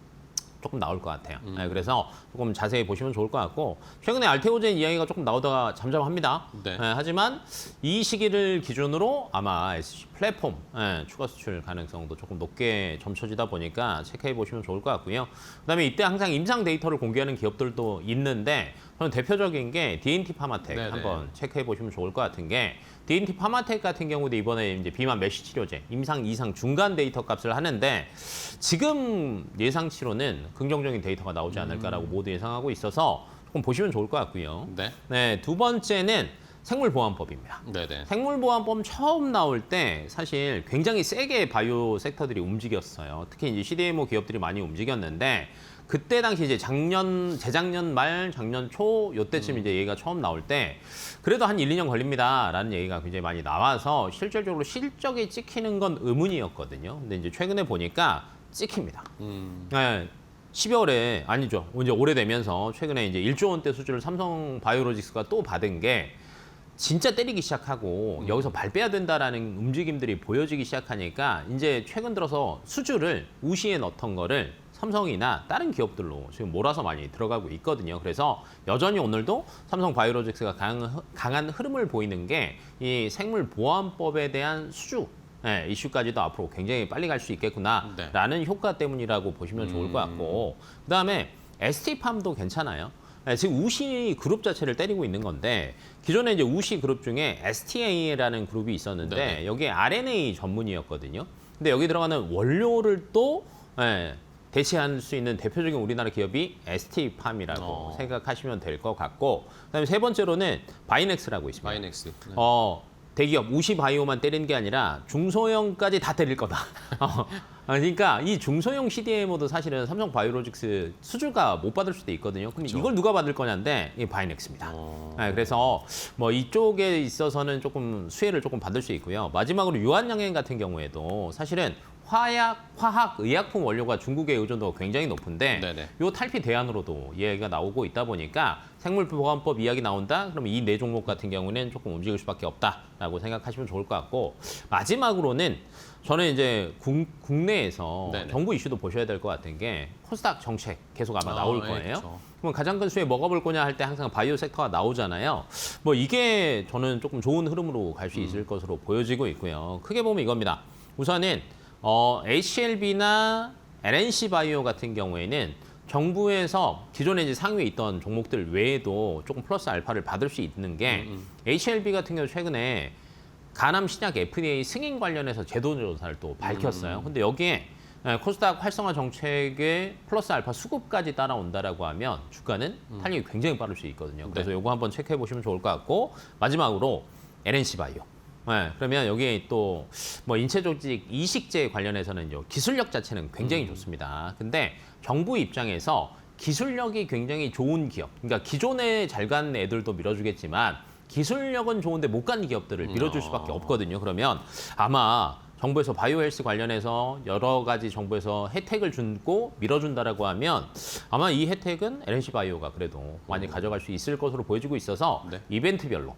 조금 나올 것 같아요. 네, 그래서 조금 자세히 보시면 좋을 것 같고 최근에 알테오젠 이야기가 조금 나오다가 잠잠합니다. 네. 하지만 이 시기를 기준으로 아마 SC 플랫폼 추가 수출 가능성도 조금 높게 점쳐지다 보니까 체크해 보시면 좋을 것 같고요. 그다음에 이때 항상 임상 데이터를 공개하는 기업들도 있는데 저는 대표적인 게 D&T 파마텍 네네. 한번 체크해 보시면 좋을 것 같은 게 D&T 파마텍 같은 경우도 이번에 이제 비만 메쉬 치료제 임상 이상 중간 데이터 값을 하는데 지금 예상치로는 긍정적인 데이터가 나오지 않을까라고 모두 예상하고 있어서 조금 보시면 좋을 것 같고요. 네. 네, 두 번째는 생물보안법입니다. 네네. 생물보안법 처음 나올 때 사실 굉장히 세게 바이오 섹터들이 움직였어요. 특히 이제 CDMO 기업들이 많이 움직였는데 그때 당시 이제 재작년 말, 작년 초 요때쯤 이제 얘기가 처음 나올 때 그래도 한 1, 2년 걸립니다라는 얘기가 굉장히 많이 나와서 실질적으로 실적이 찍히는 건 의문이었거든요. 근데 이제 최근에 보니까 찍힙니다. 네. 12월에 아니죠. 이제 오래되면서 최근에 이제 1조 원대 수주를 삼성 바이오로직스가 또 받은 게 진짜 때리기 시작하고 여기서 발 빼야 된다라는 움직임들이 보여지기 시작하니까 이제 최근 들어서 수주를 우시에 넣던 거를 삼성이나 다른 기업들로 지금 몰아서 많이 들어가고 있거든요. 그래서 여전히 오늘도 삼성 바이오로직스가 강한 흐름을 보이는 게 이 생물보안법에 대한 수주 이슈까지도 앞으로 굉장히 빨리 갈 수 있겠구나라는 효과 때문이라고 보시면 좋을 것 같고 그다음에 ST팜도 괜찮아요. 지금 우시 그룹 자체를 때리고 있는 건데 기존에 이제 우시 그룹 중에 STA라는 그룹이 있었는데 네. 여기에 RNA 전문이었거든요. 근데 여기 들어가는 원료를 또 대체할 수 있는 대표적인 우리나라 기업이 ST팜이라고 생각하시면 될 것 같고 그다음에 세 번째로는 바이넥스라고 있습니다. 마이넥스. 네. 대기업 우시 바이오만 때리는 게 아니라 중소형까지 다 때릴 거다. 그러니까 이 중소형 CDMO도 사실은 삼성 바이오로직스 수주가 못 받을 수도 있거든요. 그럼 그쵸. 이걸 누가 받을 거냐인데 이 바이넥스입니다. 그래서 뭐 이쪽에 있어서는 조금 수혜를 조금 받을 수 있고요. 마지막으로 유한양행 같은 경우에도 사실은 화학, 의약품 원료가 중국의 의존도가 굉장히 높은데 네네. 요 탈피 대안으로도 이야기가 나오고 있다 보니까 생물보안법 이야기 나온다? 그러면 이 네 종목 같은 경우는 조금 움직일 수밖에 없다라고 생각하시면 좋을 것 같고 마지막으로는 저는 이제 국내에서 네네. 정부 이슈도 보셔야 될 것 같은 게 코스닥 정책 계속 아마 나올 네, 거예요. 그렇죠. 그럼 가장 큰 수혜 뭐가 볼 거냐 할 때 항상 바이오 섹터가 나오잖아요. 뭐 이게 저는 조금 좋은 흐름으로 갈 수 있을 것으로 보여지고 있고요. 크게 보면 이겁니다. 우선은 HLB나 LNC 바이오 같은 경우에는 정부에서 기존에 이제 상위에 있던 종목들 외에도 조금 플러스 알파를 받을 수 있는 게 HLB 같은 경우 최근에 간암 신약 FDA 승인 관련해서 제도 조사를 또 밝혔어요. 근데 여기에 코스닥 활성화 정책의 플러스 알파 수급까지 따라온다라고 하면 주가는 탄력이 굉장히 빠를 수 있거든요. 그래서 네. 요거 한번 체크해 보시면 좋을 것 같고 마지막으로 LNC 바이오. 그러면 여기에 또 뭐 인체 조직 이식제 관련해서는 기술력 자체는 굉장히 좋습니다. 근데 정부 입장에서 기술력이 굉장히 좋은 기업, 그러니까 기존에 잘 간 애들도 밀어주겠지만 기술력은 좋은데 못 간 기업들을 밀어줄 수밖에 없거든요. 그러면 아마 정부에서 바이오 헬스 관련해서 여러 가지 정부에서 혜택을 주고 밀어준다라고 하면 아마 이 혜택은 LNC 바이오가 그래도 많이 가져갈 수 있을 것으로 보여지고 있어서 네. 이벤트별로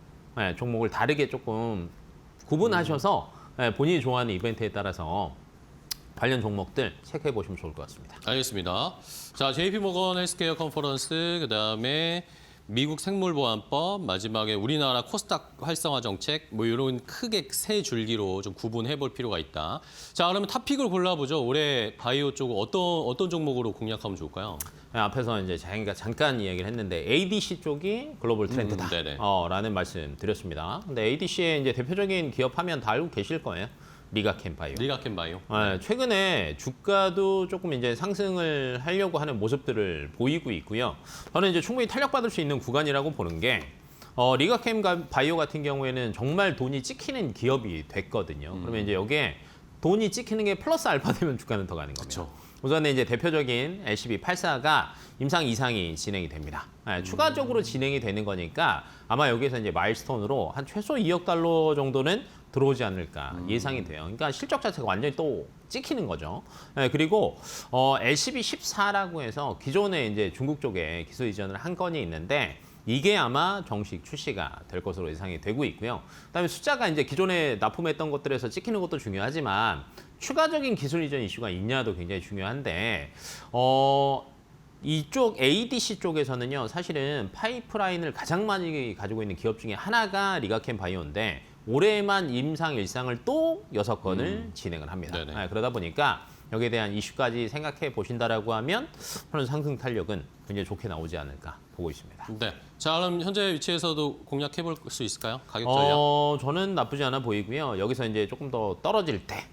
종목을 다르게 조금 구분하셔서 본인이 좋아하는 이벤트에 따라서 관련 종목들 체크해 보시면 좋을 것 같습니다. 알겠습니다. 자, JP모건 헬스케어 컨퍼런스, 그다음에 미국 생물보안법, 마지막에 우리나라 코스닥 활성화 정책, 뭐 이런 크게 세 줄기로 좀 구분해 볼 필요가 있다. 자, 그러면 탑픽을 골라보죠. 올해 바이오 쪽 어떤 종목으로 공략하면 좋을까요? 앞에서 이제 저희가 잠깐 이야기를 했는데 ADC 쪽이 글로벌 트렌드다. 네네. 라는 말씀 드렸습니다. 근데 ADC의 이제 대표적인 기업 하면 다 알고 계실 거예요. 리가캠 바이오. 리가캠 바이오. 최근에 주가도 조금 이제 상승을 하려고 하는 모습들을 보이고 있고요. 저는 이제 충분히 탄력받을 수 있는 구간이라고 보는 게 리가캠 바이오 같은 경우에는 정말 돈이 찍히는 기업이 됐거든요. 그러면 이제 여기에 돈이 찍히는 게 플러스 알파 되면 주가는 더 가는 겁니다. 그렇죠. 우선은 이제 대표적인 LCB84가 임상 이상이 진행이 됩니다. 추가적으로 진행이 되는 거니까 아마 여기서 이제 마일스톤으로 한 최소 2억 달러 정도는 들어오지 않을까 예상이 돼요. 그러니까 실적 자체가 완전히 또 찍히는 거죠. 그리고 LCB14라고 해서 기존에 이제 중국 쪽에 기술 이전을 한 건이 있는데 이게 아마 정식 출시가 될 것으로 예상이 되고 있고요. 그다음에 숫자가 이제 기존에 납품했던 것들에서 찍히는 것도 중요하지만 추가적인 기술 이전 이슈가 있냐도 굉장히 중요한데 이쪽 ADC 쪽에서는요, 사실은 파이프라인을 가장 많이 가지고 있는 기업 중에 하나가 리가켄 바이오인데 올해만 임상 일상을 또 6건을 진행을 합니다. 그러다 보니까 여기에 대한 이슈까지 생각해 보신다라고 하면 저는 상승 탄력은 굉장히 좋게 나오지 않을까 보고 있습니다. 네. 자, 그럼 현재 위치에서도 공략해 볼 수 있을까요? 가격 전략? 저는 나쁘지 않아 보이고요. 여기서 이제 조금 더 떨어질 때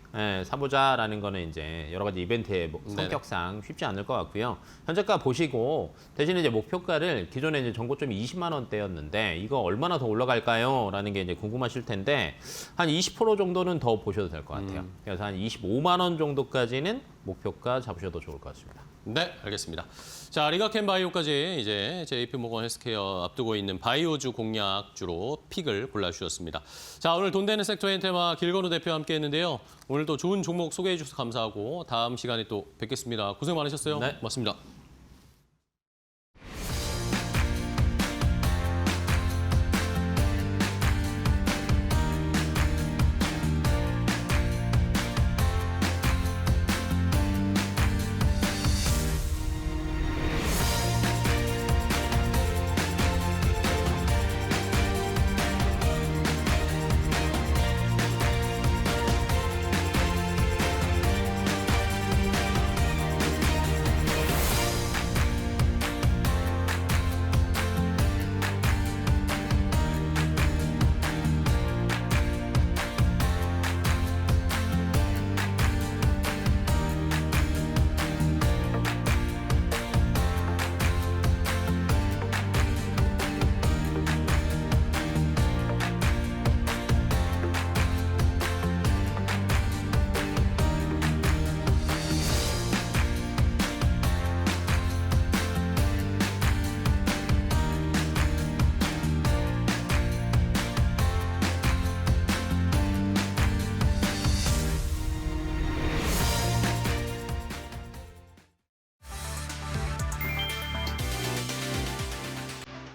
사보자라는 거는 이제 여러 가지 이벤트의 성격상 쉽지 않을 것 같고요. 현재가 보시고 대신에 이제 목표가를 기존에 이제 전고점이 20만 원대였는데 이거 얼마나 더 올라갈까요? 라는 게 이제 궁금하실 텐데 한 20% 정도는 더 보셔도 될 것 같아요. 그래서 한 25만 원 정도까지는 목표가 잡으셔도 좋을 것 같습니다. 네, 알겠습니다. 자, 리가켄 바이오까지 이제 JP 모건 헬스케어 앞두고 있는 바이오주 공략주로 픽을 골라주셨습니다. 자, 오늘 돈 되는 섹터의 테마 길건우 대표와 함께 했는데요. 오늘도 좋은 종목 소개해 주셔서 감사하고 다음 시간에 또 뵙겠습니다. 고생 많으셨어요. 네. 고맙습니다.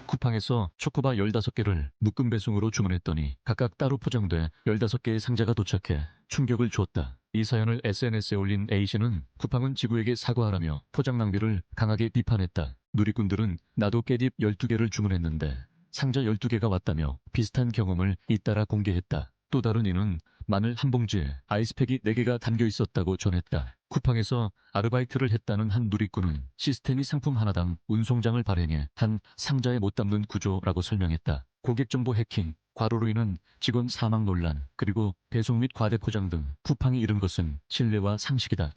쿠팡에서 초코바 15개를 묶음 배송으로 주문했더니 각각 따로 포장돼 15개의 상자가 도착해 충격을 줬다. 이 사연을 SNS에 올린 A씨는 쿠팡은 지구에게 사과하라며 포장 낭비를 강하게 비판했다. 누리꾼들은 나도 깻잎 12개를 주문했는데 상자 12개가 왔다며 비슷한 경험을 잇따라 공개했다. 또 다른 이는 마늘 한 봉지에 아이스팩이 4개가 담겨 있었다고 전했다. 쿠팡에서 아르바이트를 했다는 한 누리꾼은 시스템이 상품 하나당 운송장을 발행해 한 상자에 못 담는 구조라고 설명했다. 고객정보 해킹, 과로로 인한 직원 사망 논란, 그리고 배송 및 과대 포장 등 쿠팡이 잃은 것은 신뢰와 상식이다.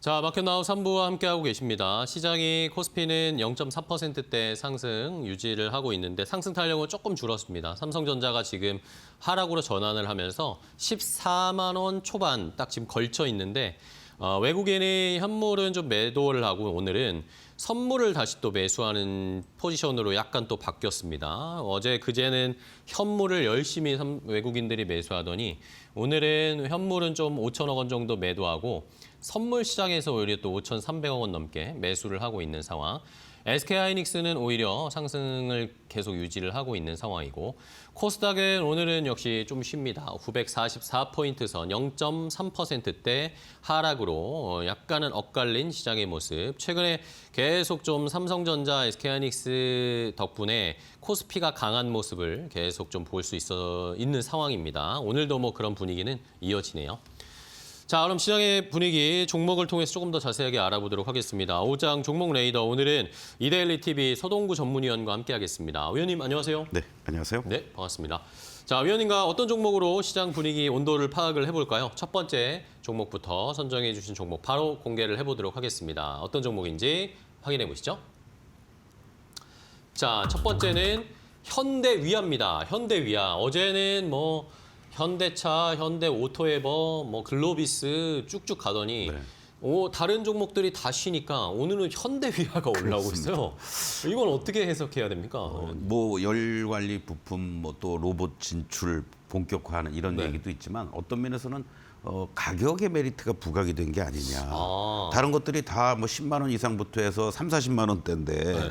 자, 마켓나우 3부와 함께하고 계십니다. 시장이 코스피는 0.4%대 상승 유지를 하고 있는데 상승 탄력은 조금 줄었습니다. 삼성전자가 지금 하락으로 전환을 하면서 14만 원 초반 딱 지금 걸쳐 있는데 외국인의 현물은 좀 매도를 하고 오늘은 선물을 다시 또 매수하는 포지션으로 약간 또 바뀌었습니다. 어제 그제는 현물을 열심히 외국인들이 매수하더니 오늘은 현물은 좀 5천억 원 정도 매도하고 선물 시장에서 오히려 또 5,300억 원 넘게 매수를 하고 있는 상황. SK하이닉스는 오히려 상승을 계속 유지를 하고 있는 상황이고 코스닥은 오늘은 역시 좀 쉽니다. 944포인트 선 0.3%대 하락으로 약간은 엇갈린 시장의 모습. 최근에 계속 좀 삼성전자, SK하이닉스 덕분에 코스피가 강한 모습을 계속 좀 볼 수 있는 상황입니다. 오늘도 뭐 그런 분위기는 이어지네요. 자, 그럼 시장의 분위기 종목을 통해서 조금 더 자세하게 알아보도록 하겠습니다. 오장 종목 레이더 오늘은 이데일리 TV 서동구 전문위원과 함께하겠습니다. 위원님 안녕하세요. 네, 안녕하세요. 네, 반갑습니다. 자, 위원님과 어떤 종목으로 시장 분위기 온도를 파악을 해볼까요? 첫 번째 종목부터 선정해 주신 종목 바로 공개를 해보도록 하겠습니다. 어떤 종목인지 확인해 보시죠. 자, 첫 번째는 현대위아입니다. 현대위아. 어제는 뭐 현대차, 현대오토에버, 뭐 글로비스 쭉쭉 가더니 다른 종목들이 다 쉬니까 오늘은 현대위아가 올라오고 있어요. 이건 어떻게 해석해야 됩니까? 뭐 열관리 부품, 뭐 또 로봇 진출 본격화하는 이런 네. 얘기도 있지만 어떤 면에서는 가격의 메리트가 부각이 된 게 아니냐. 아. 다른 것들이 다 뭐 10만 원 이상부터 해서 3, 40만 원대인데 네.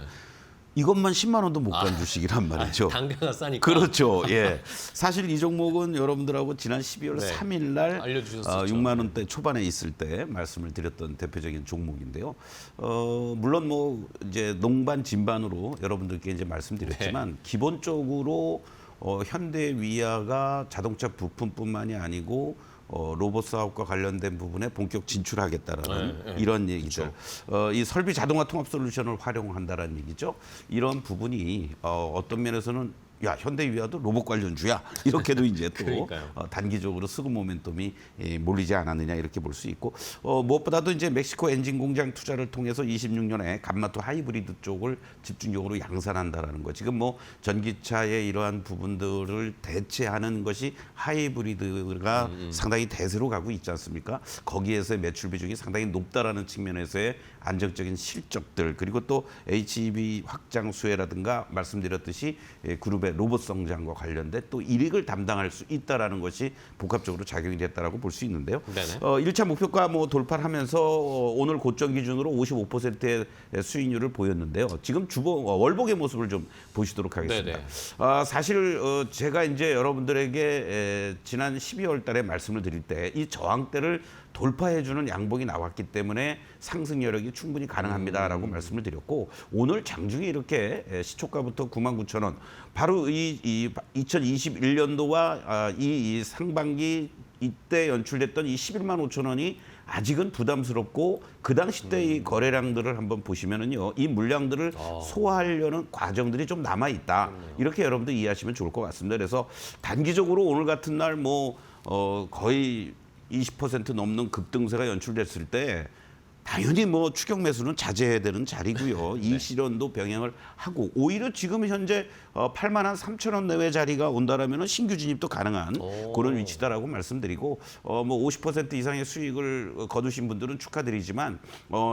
이것만 10만 원도 못 간 주식이란 말이죠. 단가가 싸니까. 그렇죠. 예. 사실 이 종목은 여러분들하고 지난 12월 네. 3일 날 알려주셨었죠. 6만 원대 초반에 있을 때 말씀을 드렸던 대표적인 종목인데요. 물론 뭐 이제 농반 진반으로 여러분들께 이제 말씀드렸지만 기본적으로 현대위아가 자동차 부품뿐만이 아니고 로봇 사업과 관련된 부분에 본격 진출하겠다라는 네, 네. 이런 얘기죠. 이 설비 자동화 통합 솔루션을 활용한다라는 얘기죠. 이런 부분이 어떤 면에서는 야 현대위아도 로봇 관련주야 이렇게도 이제 또 그러니까요. 단기적으로 수급 모멘텀이 몰리지 않았느냐 이렇게 볼 수 있고 무엇보다도 이제 멕시코 엔진 공장 투자를 통해서 26년에 감마토 하이브리드 쪽을 집중적으로 양산한다라는 거. 지금 뭐 전기차의 이러한 부분들을 대체하는 것이 하이브리드가 상당히 대세로 가고 있지 않습니까? 거기에서의 매출 비중이 상당히 높다라는 측면에서의 안정적인 실적들 그리고 또 HEV 확장 수혜라든가 말씀드렸듯이 그룹의 로봇 성장과 관련된 또 이익을 담당할 수 있다라는 것이 복합적으로 작용이 됐다라고 볼 수 있는데요. 네네. 1차 목표가 뭐 돌파를 하면서 오늘 고점 기준으로 55%의 수익률을 보였는데요. 지금 월봉의 모습을 좀 보시도록 하겠습니다. 네네. 사실 제가 이제 여러분들에게 지난 12월 달에 말씀을 드릴 때 이 저항대를 돌파해주는 양봉이 나왔기 때문에 상승 여력이 충분히 가능합니다라고 말씀을 드렸고 오늘 장중에 이렇게 시초가부터 99,000원 바로 이 2021년도와 이 상반기 이때 연출됐던 이 11만 5천 원이 아직은 부담스럽고 그 당시 때 이 거래량들을 한번 보시면은요 이 물량들을 소화하려는 과정들이 좀 남아 있다 이렇게 여러분들 이해하시면 좋을 것 같습니다. 그래서 단기적으로 오늘 같은 날 뭐 거의 20% 넘는 급등세가 연출됐을 때 당연히 뭐 추격 매수는 자제해야 되는 자리고요. 이 실현도 병행을 하고 오히려 지금 현재 8만 3천 원 내외 자리가 온다라면 신규 진입도 가능한 그런 위치다라고 말씀드리고 뭐 50% 이상의 수익을 거두신 분들은 축하드리지만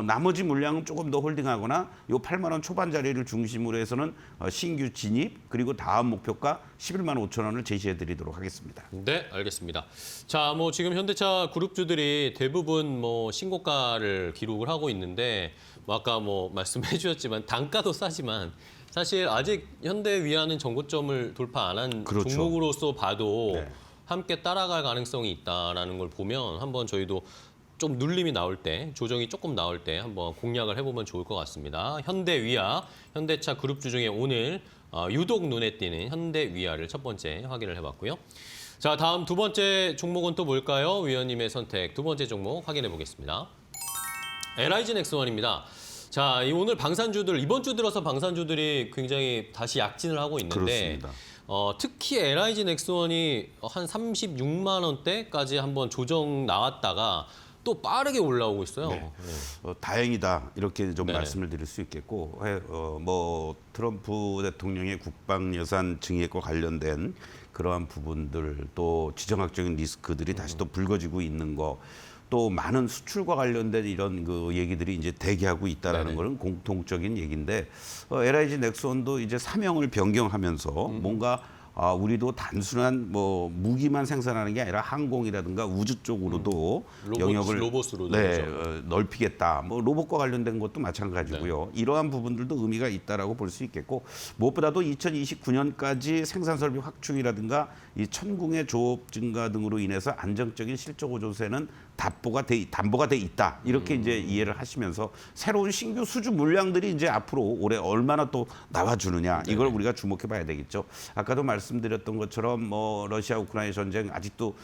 나머지 물량은 조금 더 홀딩하거나 요 8만 원 초반 자리를 중심으로 해서는 신규 진입 그리고 다음 목표가 11만 5천 원을 제시해 드리도록 하겠습니다. 네, 알겠습니다. 자, 뭐 지금 현대차 그룹주들이 대부분 뭐 신고가를 기록을 하고 있는데 뭐 아까 뭐 말씀해 주셨지만 단가도 싸지만 사실 아직 현대위아는 전고점을 돌파 안 한 그렇죠. 종목으로서 봐도 네. 함께 따라갈 가능성이 있다라는 걸 보면 한번 저희도 좀 눌림이 나올 때, 조정이 조금 나올 때 한번 공략을 해보면 좋을 것 같습니다. 현대위아, 현대차 그룹주 중에 오늘 유독 눈에 띄는 현대위아를 첫 번째 확인을 해봤고요. 자, 다음 두 번째 종목은 또 뭘까요? 위원님의 선택 두 번째 종목 확인해 보겠습니다. LIG 넥스원입니다. 자, 오늘 방산주들 이번 주 들어서 방산주들이 굉장히 다시 약진을 하고 있는데 그렇습니다. 특히 LIG 넥스원이 한 36만 원대까지 한번 조정 나왔다가 또 빠르게 올라오고 있어요. 네. 다행이다 이렇게 좀 네네. 말씀을 드릴 수 있겠고 뭐 트럼프 대통령의 국방 예산 증액과 관련된 그러한 부분들 또 지정학적인 리스크들이 다시 또 불거지고 있는 거. 또 많은 수출과 관련된 이런 그 얘기들이 이제 대기하고 있다라는 거는 공통적인 얘기인데 LIG 넥스원도 이제 사명을 변경하면서 뭔가 우리도 단순한 뭐 무기만 생산하는 게 아니라 항공이라든가 우주 쪽으로도 영역을 로봇으로도 네, 그렇죠. 넓히겠다. 뭐 로봇과 관련된 것도 마찬가지고요. 이러한 부분들도 의미가 있다라고 볼 수 있겠고 무엇보다도 2029년까지 생산 설비 확충이라든가 이 천궁의 조업 증가 등으로 인해서 안정적인 실적 호조세는 담보가 돼 있다. 이렇게 이제 이해를 하시면서 새로운 신규 수주 물량들이 이제 앞으로 올해 얼마나 또 나와주느냐 이걸 우리가 주목해봐야 되겠죠. 아까도 말씀드렸던 것처럼 뭐 러시아 우크라이나 전쟁 아직도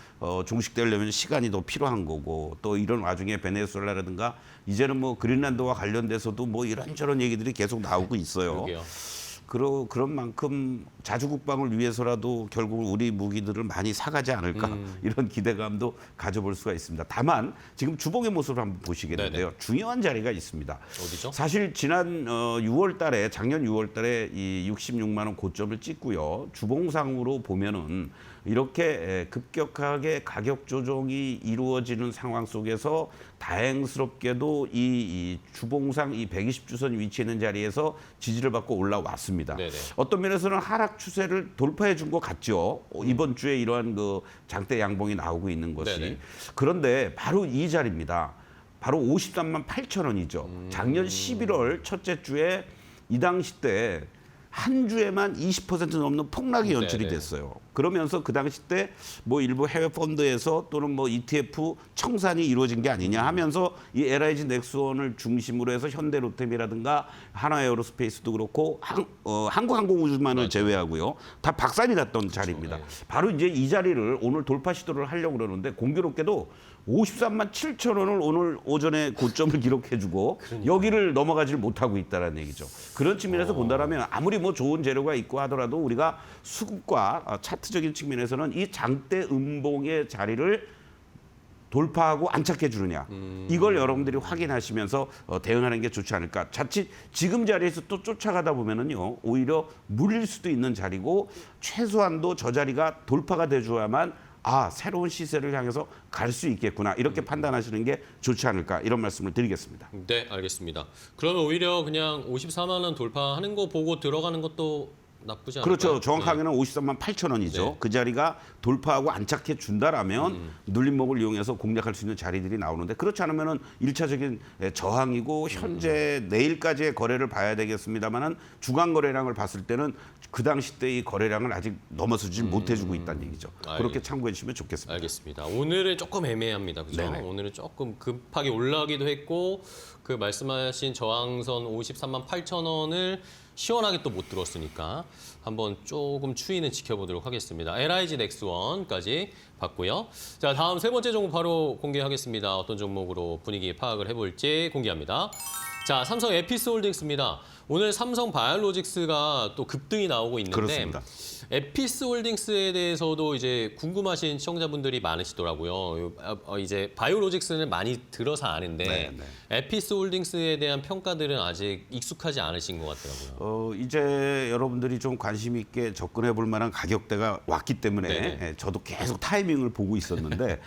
종식되려면 시간이 더 필요한 거고 또 이런 와중에 베네수엘라라든가 이제는 뭐 그린란드와 관련돼서도 뭐 이런저런 얘기들이 계속 나오고 있어요. 그러게요. 그런 만큼 자주 국방을 위해서라도 결국 우리 무기들을 많이 사가지 않을까 이런 기대감도 가져볼 수가 있습니다. 다만 지금 주봉의 모습을 한번 보시겠는데요. 중요한 자리가 있습니다. 어디죠? 사실 지난 6월달에 작년 6월달에 이 66만 원 고점을 찍고요. 주봉상으로 보면은 이렇게 급격하게 가격 조정이 이루어지는 상황 속에서 다행스럽게도 이 주봉상 이 120주선 위치해 있는 자리에서 지지를 받고 올라왔습니다. 네네. 어떤 면에서는 하락 추세를 돌파해 준 것 같죠. 이번 주에 이러한 그 장대 양봉이 나오고 있는 것이. 네네. 그런데 바로 이 자리입니다. 바로 53만 8천 원이죠. 작년 11월 첫째 주에 이 당시 때 한 주에만 20% 넘는 폭락이 연출이 네네. 됐어요. 그러면서 그 당시 때 뭐 일부 해외 펀드에서 또는 뭐 ETF 청산이 이루어진 게 아니냐 하면서 이 LIG 넥스원을 중심으로 해서 현대로템이라든가 하나에어로스페이스도 그렇고 한국항공우주만을 제외하고요. 다 박살이 났던 자리입니다. 바로 이제 이 자리를 오늘 돌파 시도를 하려고 그러는데 공교롭게도 53만 7천 원을 오늘 오전에 고점을 기록해주고 여기를 넘어가질 못하고 있다는 얘기죠. 그런 측면에서 본다면 아무리 뭐 좋은 재료가 있고 하더라도 우리가 수급과 차트적인 측면에서는 이 장대 음봉의 자리를 돌파하고 안착해 주느냐 이걸 여러분들이 확인하시면서 대응하는 게 좋지 않을까. 자칫 지금 자리에서 또 쫓아가다 보면은요 오히려 물릴 수도 있는 자리고 최소한도 저 자리가 돌파가 돼줘야만 새로운 시세를 향해서 갈 수 있겠구나 이렇게 판단하시는 게 좋지 않을까 이런 말씀을 드리겠습니다. 네, 알겠습니다. 그러면 오히려 그냥 54만 원 돌파하는 거 보고 들어가는 것도 나쁘지 않을까요? 그렇죠. 정확하게는 53만 8천 원이죠. 네. 그 자리가 돌파하고 안착해 준다라면 눌림목을 이용해서 공략할 수 있는 자리들이 나오는데 그렇지 않으면은 1차적인 저항이고 현재 내일까지의 거래를 봐야 되겠습니다만은 주간 거래량을 봤을 때는 그 당시 때 이 거래량을 아직 넘어서지 못해주고 있다는 얘기죠. 그렇게 참고해 주시면 좋겠습니다. 알겠습니다. 오늘은 조금 애매합니다. 그죠? 네네. 오늘은 조금 급하게 올라가기도 했고 그 말씀하신 저항선 53만 8천 원을 시원하게 또 못 들었으니까 한번 조금 추이는 지켜보도록 하겠습니다. LIG 넥스원까지 봤고요. 자, 다음 세 번째 종목 바로 공개하겠습니다. 어떤 종목으로 분위기 파악을 해볼지 공개합니다. 자, 삼성 에피스홀딩스입니다. 오늘 삼성 바이오로직스가 또 급등이 나오고 있는데 그렇습니다. 에피스홀딩스에 대해서도 이제 궁금하신 시청자분들이 많으시더라고요. 이제 바이오로직스는 많이 들어서 아는데 네. 에피스홀딩스에 대한 평가들은 아직 익숙하지 않으신 것 같더라고요. 이제 여러분들이 좀 관심 있게 접근해 볼 만한 가격대가 왔기 때문에 네네. 저도 계속 타이밍을 보고 있었는데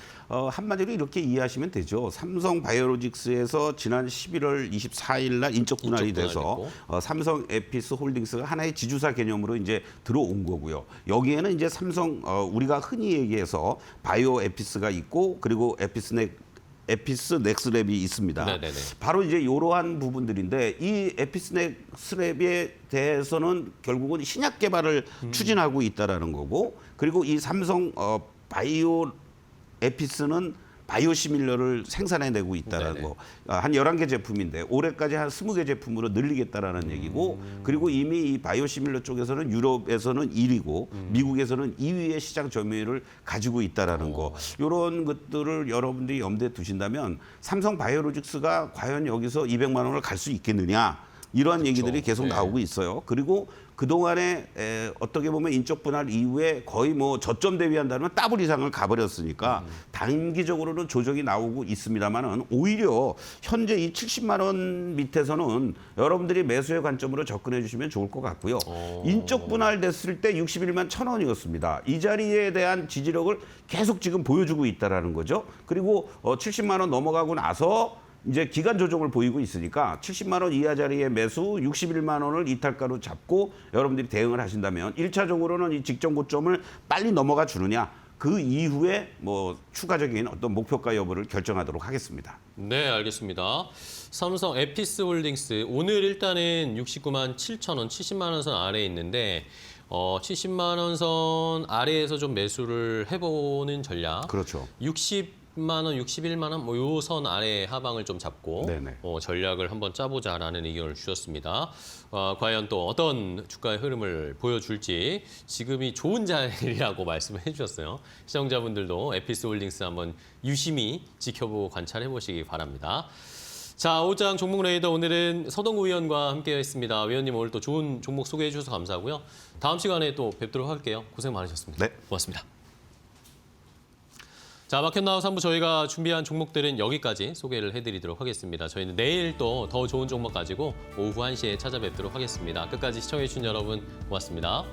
한마디로 이렇게 이해하시면 되죠. 삼성 바이오로직스에서 지난 11월 24일 날 인적 분할이 돼서 삼성 에피스 홀딩스가 하나의 지주사 개념으로 이제 들어온 거고요. 여기에는 이제 삼성 우리가 흔히 얘기해서 바이오 에피스가 있고 그리고 에피스 넥스랩이 있습니다. 네네네. 바로 이제 이러한 부분들인데 이 에피스 넥스랩에 대해서는 결국은 신약 개발을 추진하고 있다라는 거고 그리고 이 삼성 바이오 에피스는 바이오시밀러를 생산해내고 있다는 네네. 거. 한 11개 제품인데 올해까지 한 20개 제품으로 늘리겠다라는 얘기고 그리고 이미 이 바이오시밀러 쪽에서는 유럽에서는 1위고 미국에서는 2위의 시장 점유율을 가지고 있다라는 거. 이런 것들을 여러분들이 염두에 두신다면 삼성 바이오로직스가 과연 여기서 200만 원을 갈 수 있겠느냐. 이러한 얘기들이 계속 네. 나오고 있어요. 그리고 그동안에 어떻게 보면 인적 분할 이후에 거의 뭐 저점 대비한다면 더블 이상을 가버렸으니까 단기적으로는 조정이 나오고 있습니다만은 오히려 현재 이 70만 원 밑에서는 여러분들이 매수의 관점으로 접근해 주시면 좋을 것 같고요. 인적 분할 됐을 때 61만 1,000원이었습니다. 이 자리에 대한 지지력을 계속 지금 보여주고 있다라는 거죠. 그리고 70만 원 넘어가고 나서 이제 기간 조정을 보이고 있으니까 70만 원 이하 자리의 매수 61만 원을 이탈가로 잡고 여러분들이 대응을 하신다면 1차적으로는 이 직전 고점을 빨리 넘어가 주느냐 그 이후에 뭐 추가적인 어떤 목표가 여부를 결정하도록 하겠습니다. 네, 알겠습니다. 삼성 에피스홀딩스 오늘 일단은 69만 7천 원, 70만 원 선 아래에 있는데 70만 원 선 아래에서 좀 매수를 해보는 전략. 그렇죠. 60만 원, 61만 원, 뭐 요 선 아래 하방을 좀 잡고 네네. 전략을 한번 짜보자라는 의견을 주셨습니다. 과연 또 어떤 주가의 흐름을 보여줄지 지금이 좋은 자리라고 말씀을 해주셨어요. 시청자분들도 에피스홀딩스 한번 유심히 지켜보고 관찰해 보시기 바랍니다. 자, 오장 종목 레이더 오늘은 서동구 위원과 함께했습니다. 위원님 오늘 또 좋은 종목 소개해 주셔서 감사하고요. 다음 시간에 또 뵙도록 할게요. 고생 많으셨습니다. 네. 고맙습니다. 자, 마켓나우 3부 저희가 준비한 종목들은 여기까지 소개를 해드리도록 하겠습니다. 저희는 내일 또 더 좋은 종목 가지고 오후 1시에 찾아뵙도록 하겠습니다. 끝까지 시청해주신 여러분 고맙습니다.